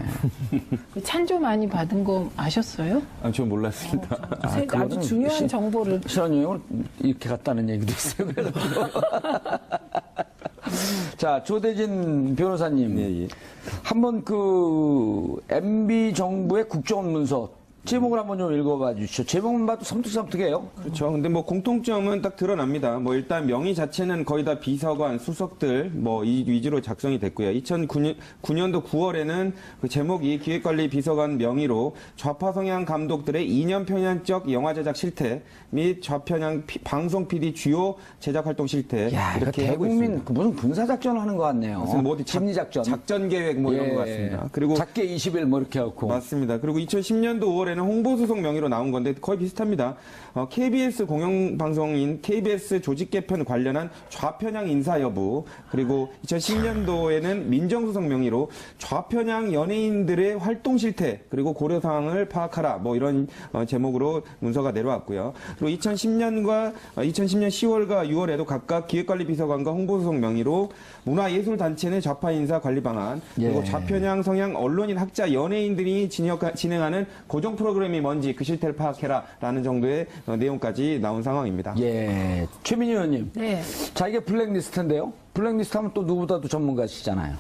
[SPEAKER 4] 그 찬조 많이 받은 거 아셨어요?
[SPEAKER 3] 아, 전 몰랐습니다.
[SPEAKER 4] 아주
[SPEAKER 2] 그거는
[SPEAKER 4] 중요한 정보를.
[SPEAKER 2] 신혼여행을 이렇게 갔다는 얘기도 있어요. 그래서. 자, 조대진 변호사님.
[SPEAKER 3] 예, 예.
[SPEAKER 2] 한번 그 MB 정부의 국정원 문서 제목을 한번 좀 읽어봐 주시죠. 제목만 봐도 섬뜩섬뜩해요.
[SPEAKER 3] 그렇죠. 근데 뭐 공통점은 딱 드러납니다. 뭐 일단 명의 자체는 거의 다 비서관, 수석들 뭐 이 위주로 작성이 됐고요. 2009년도 9월에는 그 제목이 기획관리 비서관 명의로 좌파 성향 감독들의 이념 편향적 영화 제작 실태 및 좌편향 방송 PD 주요 제작 활동 실태
[SPEAKER 2] 야, 이거
[SPEAKER 3] 이렇게 하고
[SPEAKER 2] 대국민
[SPEAKER 3] 있습니다.
[SPEAKER 2] 무슨 군사작전을 하는 것 같네요.
[SPEAKER 3] 무슨 뭐 어디
[SPEAKER 2] 심리작전.
[SPEAKER 3] 작전 계획 뭐 이런 것 같습니다. 그리고
[SPEAKER 2] 작게 20일 뭐 이렇게 하고.
[SPEAKER 3] 맞습니다. 그리고 2010년도 5월에는 홍보수석 명의로 나온 건데 거의 비슷합니다. KBS 공영방송인 KBS 조직 개편 관련한 좌편향 인사 여부, 그리고 2010년도에는 민정수석 명의로 좌편향 연예인들의 활동 실태 그리고 고려 사항을 파악하라 뭐 이런 제목으로 문서가 내려왔고요. 그리고 2010년 10월과 6월에도 각각 기획관리 비서관과 홍보수석 명의로 문화예술단체 내 좌파 인사 관리 방안, 그리고
[SPEAKER 2] 예.
[SPEAKER 3] 좌편향 성향 언론인 학자 연예인들이 진행하는 고정 프로그램이 뭔지 그 실태를 파악해라라는 정도의 내용까지 나온 상황입니다.
[SPEAKER 2] 예. 최민희 의원님.
[SPEAKER 4] 네.
[SPEAKER 2] 자, 이게 블랙리스트인데요. 블랙리스트 하면 또 누구보다도 전문가시잖아요.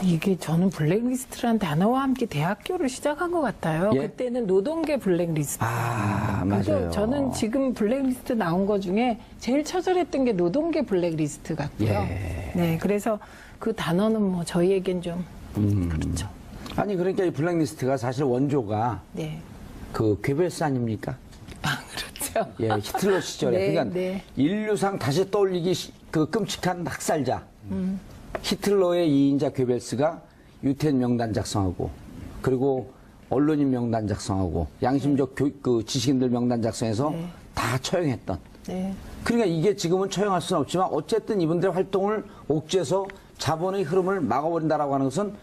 [SPEAKER 4] 이게 저는 블랙리스트란 단어와 함께 대학교를 시작한 것 같아요.
[SPEAKER 2] 예?
[SPEAKER 4] 그때는 노동계 블랙리스트.
[SPEAKER 2] 아,
[SPEAKER 4] 근데
[SPEAKER 2] 맞아요.
[SPEAKER 4] 저는 지금 블랙리스트 나온 거 중에 제일 처절했던 게 노동계 블랙리스트 같고요.
[SPEAKER 2] 예.
[SPEAKER 4] 네, 그래서 그 단어는 뭐 저희에겐 좀 그렇죠.
[SPEAKER 2] 아니, 그러니까 이 블랙리스트가 사실 원조가
[SPEAKER 4] 네.
[SPEAKER 2] 그 괴벨스 아닙니까?
[SPEAKER 4] 아, 그렇죠.
[SPEAKER 2] 예, 히틀러 시절에.
[SPEAKER 4] 네,
[SPEAKER 2] 그러니까
[SPEAKER 4] 네.
[SPEAKER 2] 인류상 다시 떠올리기 그 끔찍한 학살자. 히틀러의 2인자 괴벨스가 유태인 명단 작성하고, 그리고 언론인 명단 작성하고, 양심적 그 지식인들 명단 작성해서
[SPEAKER 4] 네.
[SPEAKER 2] 다 처형했던.
[SPEAKER 4] 네.
[SPEAKER 2] 그러니까 이게 지금은 처형할 수는 없지만 어쨌든 이분들의 활동을 옥죄서 자본의 흐름을 막아버린다라고 하는 것은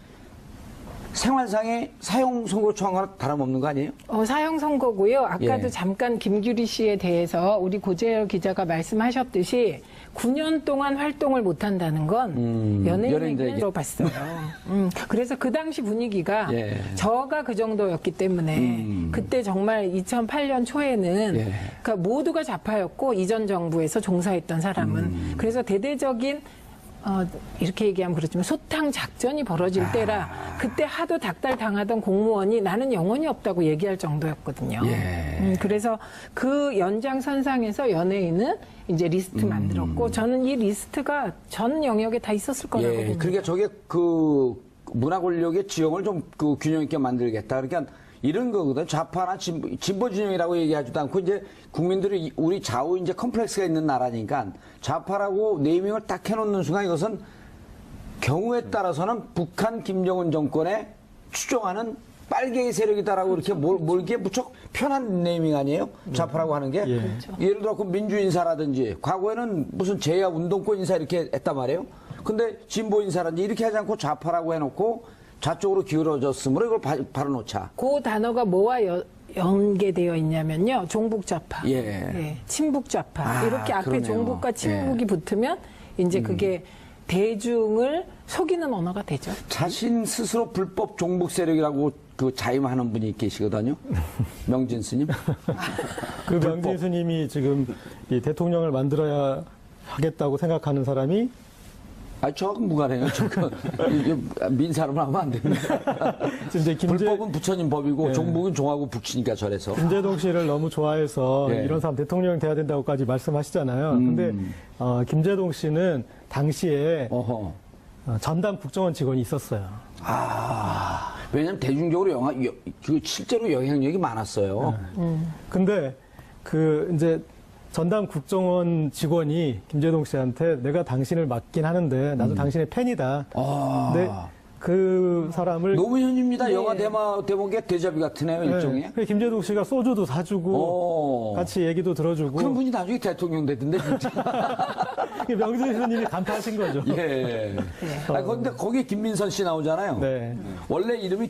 [SPEAKER 2] 생활상의 사형 선고 처한과는 다름없는 거 아니에요?
[SPEAKER 4] 사형 선고고요. 아까도
[SPEAKER 2] 예.
[SPEAKER 4] 잠깐 김규리 씨에 대해서 우리 고재열 기자가 말씀하셨듯이 9년 동안 활동을 못 한다는 건 연예인에게
[SPEAKER 2] 연예인들에게.
[SPEAKER 4] 들어봤어요. 그래서 그 당시 분위기가
[SPEAKER 2] 예.
[SPEAKER 4] 저가 그 정도였기 때문에 그때 정말 2008년 초에는
[SPEAKER 2] 예.
[SPEAKER 4] 그러니까 모두가 좌파였고 이전 정부에서 종사했던 사람은 그래서 대대적인 이렇게 얘기하면 그렇지만 소탕 작전이 벌어질 때라 그때 하도 닥달 당하던 공무원이 나는 영혼이 없다고 얘기할 정도였거든요.
[SPEAKER 2] 예.
[SPEAKER 4] 그래서 그 연장선상에서 연예인은 이제 리스트 만들었고 저는 이 리스트가 전 영역에 다 있었을 거라고 봅니다.
[SPEAKER 2] 그러니까 저게 그 문화 권력의 지형을 좀 그 균형 있게 만들겠다. 그러니까 이런 거거든. 좌파나 진보 진영이라고 얘기하지도 않고 이제 국민들이 우리 좌우 이제 컴플렉스가 있는 나라니까 좌파라고 네이밍을 딱 해놓는 순간 이것은 경우에 따라서는 북한 김정은 정권에 추종하는 빨갱이 세력이다라고 이렇게 몰기에 무척 편한 네이밍 아니에요? 좌파라고 하는 게.
[SPEAKER 1] 예.
[SPEAKER 2] 예를 들어 그 민주인사라든지 과거에는 무슨 제야 운동권 인사 이렇게 했단 말이에요. 근데 진보 인사라든지 이렇게 하지 않고 좌파라고 해놓고 좌쪽으로 기울어졌으므로 이걸 바로 놓자.
[SPEAKER 4] 그 단어가 뭐와 연계되어 있냐면요. 종북 좌파,
[SPEAKER 2] 예.
[SPEAKER 4] 친북 좌파 이렇게 앞에
[SPEAKER 2] 그러네요.
[SPEAKER 4] 종북과 친북이 붙으면 이제 그게 대중을 속이는 언어가 되죠.
[SPEAKER 2] 자신 스스로 불법 종북 세력이라고 그 자임하는 분이 계시거든요. 명진 스님.
[SPEAKER 1] 그 명진 스님이 지금 이 대통령을 만들어야 하겠다고 생각하는 사람이
[SPEAKER 2] 저하고 무관해요. 민사로만 하면 안 됩니다.
[SPEAKER 1] 지금 이제
[SPEAKER 2] 불법은 부처님 법이고
[SPEAKER 1] 예.
[SPEAKER 2] 종북은 종하고 북치니까 저래서.
[SPEAKER 1] 김재동 씨를 너무 좋아해서
[SPEAKER 2] 예.
[SPEAKER 1] 이런 사람 대통령 돼야 된다고까지 말씀하시잖아요. 근데 김재동 씨는 당시에
[SPEAKER 2] 어허.
[SPEAKER 1] 전담 국정원 직원이 있었어요.
[SPEAKER 2] 왜냐면 대중적으로 그 실제로 영향력이 많았어요.
[SPEAKER 1] 근데 그 이제 전담 국정원 직원이 김재동 씨한테 내가 당신을 맡긴 하는데 나도 당신의 팬이다. 근데 그 사람을
[SPEAKER 2] 노무현입니다.
[SPEAKER 4] 네.
[SPEAKER 2] 영화 대목의 대자비 같으네요, 일종의.
[SPEAKER 1] 그래서 김재동 씨가 소주도 사주고 같이 얘기도 들어주고
[SPEAKER 2] 그런 분이 나중에 대통령 되던데, 진짜.
[SPEAKER 1] 명진 스님이 간파하신 거죠.
[SPEAKER 2] 예. 그런데 거기에 김민선 씨 나오잖아요.
[SPEAKER 1] 네.
[SPEAKER 2] 원래 이름이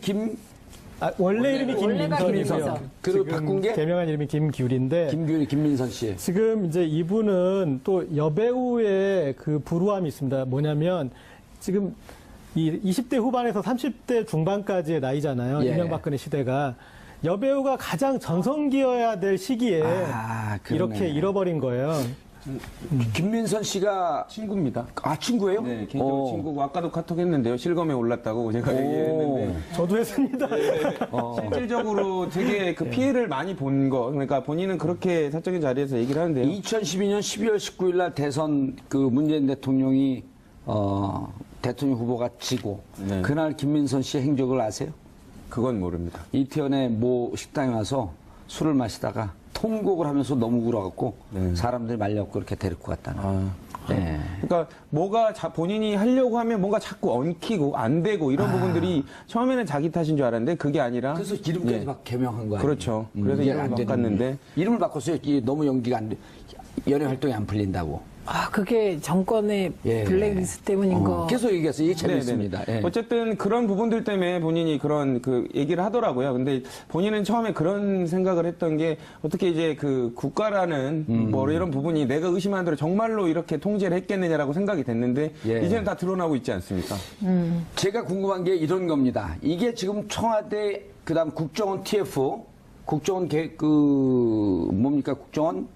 [SPEAKER 1] 원래 이름이
[SPEAKER 4] 원래가
[SPEAKER 1] 김민선이고요.
[SPEAKER 4] 김민선.
[SPEAKER 2] 그리고
[SPEAKER 1] 지금
[SPEAKER 2] 바꾼 게?
[SPEAKER 1] 개명한 이름이 김규리인데
[SPEAKER 2] 김규리, 김민선 씨.
[SPEAKER 1] 지금 이제 이분은 또 여배우의 그 불우함이 있습니다. 뭐냐면 지금 이 20대 후반에서 30대 중반까지의 나이잖아요.
[SPEAKER 2] 예.
[SPEAKER 1] 이명박근혜 시대가. 여배우가 가장 전성기여야 될 시기에
[SPEAKER 2] 그러네.
[SPEAKER 1] 이렇게 잃어버린 거예요.
[SPEAKER 2] 김민선 씨가
[SPEAKER 3] 친구입니다.
[SPEAKER 2] 친구예요?
[SPEAKER 3] 네, 개인적으로 친구고 아까도 카톡 했는데요. 실검에 올랐다고 제가 얘기했는데
[SPEAKER 1] 저도 했습니다.
[SPEAKER 3] 실질적으로 되게 그 피해를 많이 본 거. 그러니까 본인은 그렇게 사적인 자리에서 얘기를 하는데요.
[SPEAKER 2] 2012년 12월 19일 날 대선 그 문재인 대통령이 대통령 후보가 지고
[SPEAKER 3] 네.
[SPEAKER 2] 그날 김민선 씨의 행적을 아세요?
[SPEAKER 3] 그건 모릅니다.
[SPEAKER 2] 이태원의 모 식당에 와서 술을 마시다가 통곡을 하면서 너무 울어갖고 사람들이 말려갖고 이렇게 데리고 갔다는. 네.
[SPEAKER 3] 그러니까 뭐가 본인이 하려고 하면 뭔가 자꾸 얹히고 안 되고 이런 부분들이 처음에는 자기 탓인 줄 알았는데 그게 아니라
[SPEAKER 2] 그래서 이름까지
[SPEAKER 3] 예.
[SPEAKER 2] 막 개명한 거예요.
[SPEAKER 3] 그렇죠. 그래서
[SPEAKER 2] 이게
[SPEAKER 3] 이름을
[SPEAKER 2] 안 되는
[SPEAKER 3] 바꿨는데
[SPEAKER 2] 거예요. 이름을 바꿨어요. 이게 너무 연기가 안 돼. 연예 활동이 안 풀린다고.
[SPEAKER 4] 그게 정권의
[SPEAKER 2] 예.
[SPEAKER 4] 블랙리스트 때문인 거.
[SPEAKER 2] 계속 얘기해서 이게 재밌습니다.
[SPEAKER 3] 네네.
[SPEAKER 2] 예.
[SPEAKER 3] 어쨌든 그런 부분들 때문에 본인이 그런 그 얘기를 하더라고요. 근데 본인은 처음에 그런 생각을 했던 게 어떻게 이제 그 국가라는 뭐 이런 부분이 내가 의심하는 대로 정말로 이렇게 통제를 했겠느냐라고 생각이 됐는데
[SPEAKER 2] 예.
[SPEAKER 3] 이제는 다 드러나고 있지 않습니까?
[SPEAKER 2] 제가 궁금한 게 이런 겁니다. 이게 지금 청와대 그다음 국정원 TF 국정원 뭡니까 국정원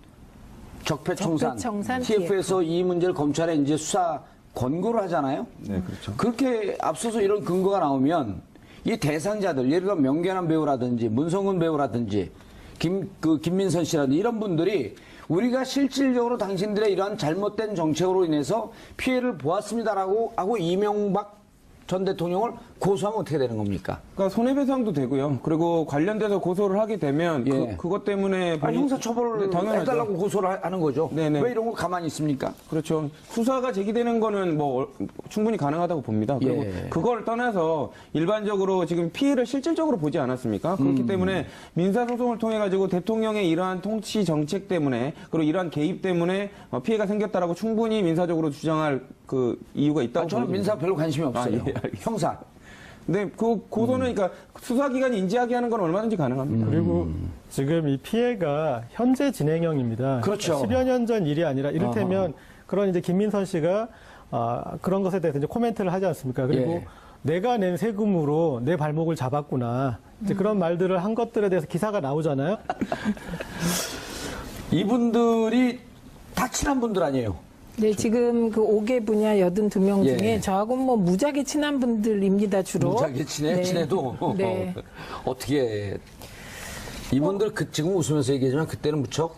[SPEAKER 2] 적폐청산
[SPEAKER 4] 적폐청산
[SPEAKER 2] TF에서 이 문제를 검찰에 이제 수사 권고를 하잖아요.
[SPEAKER 3] 네, 그렇죠.
[SPEAKER 2] 그렇게 앞서서 이런 근거가 나오면 이 대상자들 예를 들어 명계남 배우라든지 문성근 배우라든지 김민선 씨라든지 이런 분들이 우리가 실질적으로 당신들의 이러한 잘못된 정책으로 인해서 피해를 보았습니다라고 하고 이명박 전 대통령을 고소하면 어떻게 되는 겁니까?
[SPEAKER 3] 그러니까 손해배상도 되고요. 그리고 관련돼서 고소를 하게 되면
[SPEAKER 2] 예.
[SPEAKER 3] 그것 때문에
[SPEAKER 2] 형사처벌을
[SPEAKER 3] 네, 당연하죠.
[SPEAKER 2] 해달라고 고소를 하는 거죠.
[SPEAKER 3] 네네.
[SPEAKER 2] 왜 이런 거 가만히 있습니까?
[SPEAKER 3] 그렇죠. 수사가 제기되는 거는 뭐 충분히 가능하다고 봅니다. 그리고
[SPEAKER 2] 예.
[SPEAKER 3] 그걸 떠나서 일반적으로 지금 피해를 실질적으로 보지 않았습니까? 그렇기 때문에 민사소송을 통해 가지고 대통령의 이러한 통치 정책 때문에 그리고 이러한 개입 때문에 피해가 생겼다라고 충분히 민사적으로 주장할 그 이유가 있다고
[SPEAKER 2] 저는
[SPEAKER 3] 보여집니다.
[SPEAKER 2] 민사 별로 관심이 없어요.
[SPEAKER 3] 예, 알겠습니다.
[SPEAKER 2] 형사.
[SPEAKER 3] 근데 그 고소는 그러니까 수사기관이 인지하게 하는 건 얼마든지 가능합니다.
[SPEAKER 1] 그리고 지금 이 피해가 현재 진행형입니다.
[SPEAKER 2] 그렇죠.
[SPEAKER 1] 10여 년 전 일이 아니라 이를테면 그런 이제 김민선 씨가 그런 것에 대해서 이제 코멘트를 하지 않습니까? 그리고
[SPEAKER 2] 예.
[SPEAKER 1] 내가 낸 세금으로 내 발목을 잡았구나. 이제 그런 말들을 한 것들에 대해서 기사가 나오잖아요.
[SPEAKER 2] 이분들이 다 친한 분들 아니에요?
[SPEAKER 4] 네, 지금 그 5개 분야 82명
[SPEAKER 2] 예.
[SPEAKER 4] 중에 저하고는 뭐 무지하게 친한 분들입니다, 주로.
[SPEAKER 2] 무지하게 친해?
[SPEAKER 4] 네.
[SPEAKER 2] 친해도?
[SPEAKER 4] 네.
[SPEAKER 2] 어떻게. 이분들 지금 웃으면서 얘기하지만 그때는 무척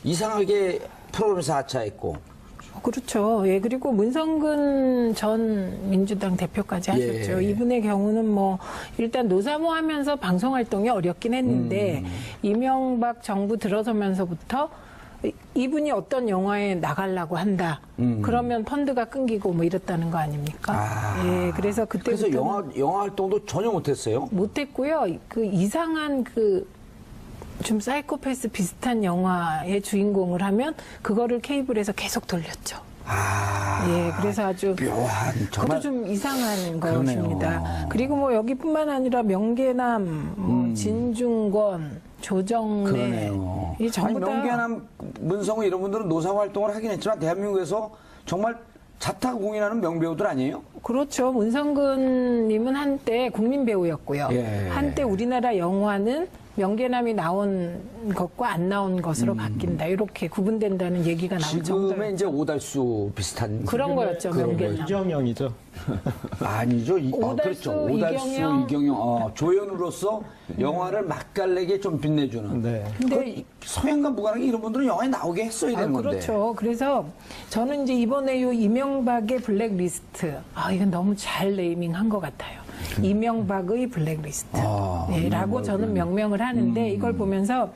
[SPEAKER 2] 이상하게 프로그램에서 하차했고.
[SPEAKER 4] 그렇죠. 예, 그리고 문성근 전 민주당 대표까지 하셨죠.
[SPEAKER 2] 예.
[SPEAKER 4] 이분의 경우는 뭐, 일단 노사모 하면서 방송 활동이 어렵긴 했는데, 이명박 정부 들어서면서부터 이분이 어떤 영화에 나가려고 한다. 그러면 펀드가 끊기고 뭐 이랬다는 거 아닙니까? 예, 그래서 그때부터.
[SPEAKER 2] 그래서 영화 활동도 전혀 못했어요?
[SPEAKER 4] 못했고요. 그 이상한 좀 사이코패스 비슷한 영화의 주인공을 하면 그거를 케이블에서 계속 돌렸죠. 예, 그래서 아주
[SPEAKER 2] 묘한, 정말.
[SPEAKER 4] 그것도 좀 이상한
[SPEAKER 2] 그러네요.
[SPEAKER 4] 것입니다. 그리고 뭐 여기뿐만 아니라 명계남, 뭐 진중권, 조정래
[SPEAKER 2] 그러네요.
[SPEAKER 4] 이 전부
[SPEAKER 2] 아니,
[SPEAKER 4] 다
[SPEAKER 2] 명계남, 문성우 이런 분들은 노사 활동을 하긴 했지만 대한민국에서 정말 자타 공인하는 명배우들 아니에요?
[SPEAKER 4] 그렇죠. 문성근님은 한때 국민 배우였고요.
[SPEAKER 2] 예.
[SPEAKER 4] 한때 우리나라 영화는 명계남이 나온 것과 안 나온 것으로 바뀐다. 이렇게 구분된다는 얘기가 나올 정도로
[SPEAKER 2] 지금의 이제 오달수 비슷한
[SPEAKER 4] 그런 거였죠.
[SPEAKER 2] 그런
[SPEAKER 4] 명계남.
[SPEAKER 1] 이경영이죠.
[SPEAKER 2] 아니죠.
[SPEAKER 4] 오달수,
[SPEAKER 2] 그렇죠. 오달수,
[SPEAKER 4] 이경영.
[SPEAKER 2] 조연으로서 영화를 맛깔나게 좀 빛내주는.
[SPEAKER 1] 네.
[SPEAKER 4] 근데
[SPEAKER 2] 서양과 무관하게 이런 분들은 영화에 나오게 했어야 되는 건데.
[SPEAKER 4] 그렇죠. 그래서 저는 이제 이번에 요 이명박의 블랙리스트, 이건 너무 잘 네이밍한 것 같아요. 이명박의 블랙리스트. 네, 라고 저는 명명을 하는데 이걸 보면서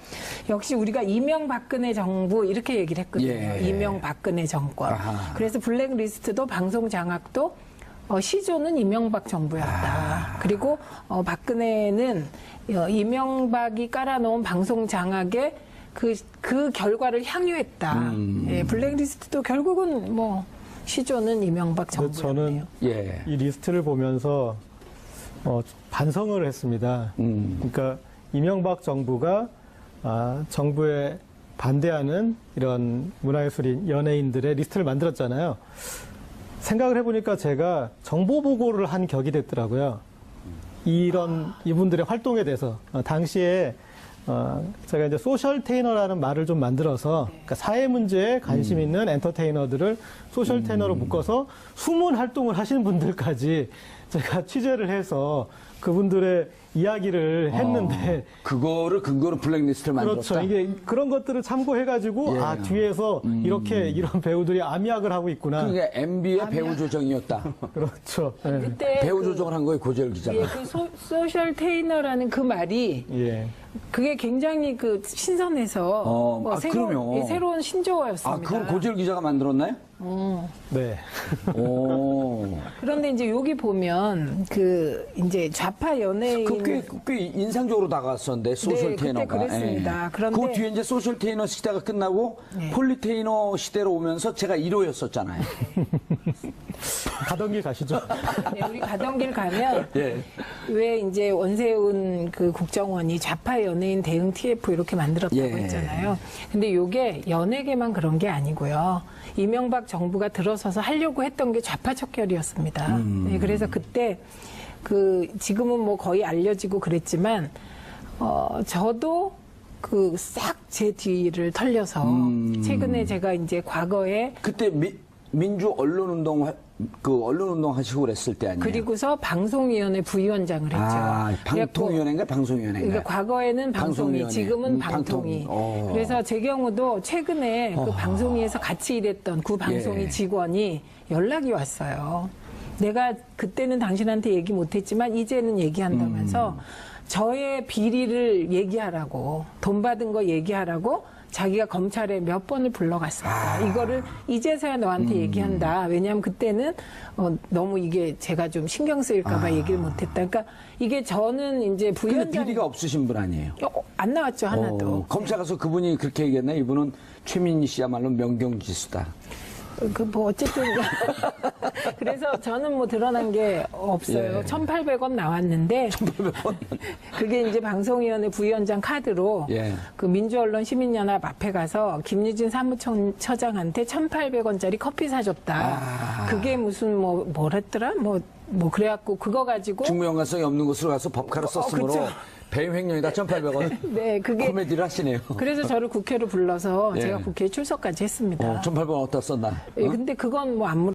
[SPEAKER 4] 역시 우리가 이명박근혜 정부 이렇게 얘기를 했거든요.
[SPEAKER 2] 예.
[SPEAKER 4] 이명박근혜 정권.
[SPEAKER 2] 아하.
[SPEAKER 4] 그래서 블랙리스트도 방송 장악도 시조는 이명박 정부였다. 그리고 박근혜는 이명박이 깔아놓은 방송 장악에 그 결과를 향유했다. 예, 블랙리스트도 결국은 뭐 시조는 이명박
[SPEAKER 1] 그래서
[SPEAKER 4] 정부였네요.
[SPEAKER 1] 저는
[SPEAKER 2] 예.
[SPEAKER 1] 이 리스트를 보면서 반성을 했습니다. 그러니까 이명박 정부가 정부에 반대하는 이런 문화예술인 연예인들의 리스트를 만들었잖아요. 생각을 해보니까 제가 정보 보고를 한 격이 됐더라고요. 이분들의 활동에 대해서 당시에 제가 이제 소셜 테이너라는 말을 좀 만들어서 그러니까 사회 문제에 관심 있는 엔터테이너들을 소셜 테이너로 묶어서 숨은 활동을 하시는 분들까지 제가 취재를 해서 그분들의 이야기를 했는데
[SPEAKER 2] 그거를 근거로 블랙리스트를 만들었다.
[SPEAKER 1] 그렇죠. 이게 그런 것들을 참고해가지고
[SPEAKER 2] 예.
[SPEAKER 1] 뒤에서 이런 배우들이 암약을 하고 있구나.
[SPEAKER 2] 그게 MB의 배우 조정이었다.
[SPEAKER 1] 그렇죠. 예.
[SPEAKER 4] 그때
[SPEAKER 2] 배우 조정을 한 거예요, 고재열 기자가.
[SPEAKER 4] 예, 그 소셜 테이너라는 그 말이
[SPEAKER 1] 예.
[SPEAKER 4] 그게 굉장히 신선해서
[SPEAKER 2] 그럼요.
[SPEAKER 4] 새로운 신조어였습니다.
[SPEAKER 2] 그걸 고재열 기자가 만들었나요?
[SPEAKER 1] 네.
[SPEAKER 2] 오.
[SPEAKER 4] 그런데 이제 여기 보면 이제 좌파 연예인
[SPEAKER 2] 꽤 인상적으로 다가왔었는데 소셜
[SPEAKER 4] 네, 그때
[SPEAKER 2] 테이너가.
[SPEAKER 4] 그랬습니다. 그런데-
[SPEAKER 2] 그 뒤에 이제 소셜 테이너 시대가 끝나고
[SPEAKER 4] 네.
[SPEAKER 2] 폴리테이너 시대로 오면서 제가 1호였었잖아요.
[SPEAKER 1] 가던 길 가시죠.
[SPEAKER 4] 네, 우리 가던 길 가면
[SPEAKER 2] 예.
[SPEAKER 4] 왜 이제 원세훈 국정원이 좌파 연예인 대응 TF 이렇게 만들었다고
[SPEAKER 2] 예.
[SPEAKER 4] 했잖아요. 근데 이게 연예계만 그런 게 아니고요. 이명박 정부가 들어서서 하려고 했던 게 좌파 척결이었습니다. 네, 그래서 그때 지금은 뭐 거의 알려지고 그랬지만 저도 싹 제 뒤를 털려서 최근에 제가 이제 과거에
[SPEAKER 2] 그때 민주 언론운동 하시고 그랬을 때 아니에요?
[SPEAKER 4] 그리고서 방송위원회 부위원장을 했죠.
[SPEAKER 2] 방통위원회인가 방송위원회인가?
[SPEAKER 4] 그러니까 과거에는 방송위,
[SPEAKER 2] 방송위원회.
[SPEAKER 4] 지금은 방통위.
[SPEAKER 2] 방통.
[SPEAKER 4] 그래서 제 경우도 최근에 그 방송위에서 같이 일했던 그 방송위
[SPEAKER 2] 예.
[SPEAKER 4] 직원이 연락이 왔어요. 내가 그때는 당신한테 얘기 못했지만 이제는 얘기한다면서 저의 비리를 얘기하라고 돈 받은 거 얘기하라고 자기가 검찰에 몇 번을 불러갔었다. 이거를 이제서야 너한테 얘기한다. 왜냐하면 그때는 너무 이게 제가 좀 신경 쓰일까봐 얘기를 못했다. 그러니까 이게 저는 이제
[SPEAKER 2] 근데
[SPEAKER 4] 부위원장
[SPEAKER 2] 비리가 없으신 분 아니에요?
[SPEAKER 4] 안 나왔죠 하나도.
[SPEAKER 2] 검찰 가서 그분이 그렇게 얘기했나? 이분은 최민희 씨야말로 명경지수다.
[SPEAKER 4] 뭐 어쨌든 그래서 저는 뭐 드러난 게 없어요.
[SPEAKER 2] 예.
[SPEAKER 4] 1,800원 나왔는데
[SPEAKER 2] 1,800원?
[SPEAKER 4] 그게 이제 방송위원회 부위원장 카드로
[SPEAKER 2] 예.
[SPEAKER 4] 그 민주언론 시민연합 앞에 가서 김유진 사무처장한테 1,800원짜리 커피 사줬다. 그게 무슨 뭐랬더라? 뭐 그래갖고 그거 가지고
[SPEAKER 2] 직무연관성이 없는 곳으로 가서 법카로 썼으므로
[SPEAKER 4] 그쵸.
[SPEAKER 2] 배임 횡령이다 1,800원.
[SPEAKER 4] 네, 그게
[SPEAKER 2] 코미디를 하시네요.
[SPEAKER 4] 그래서 저를 국회로 불러서
[SPEAKER 2] 예.
[SPEAKER 4] 제가 국회에 출석까지 했습니다.
[SPEAKER 2] 1,800원 어디다 썼나?
[SPEAKER 4] 예, 근데 그건 뭐 안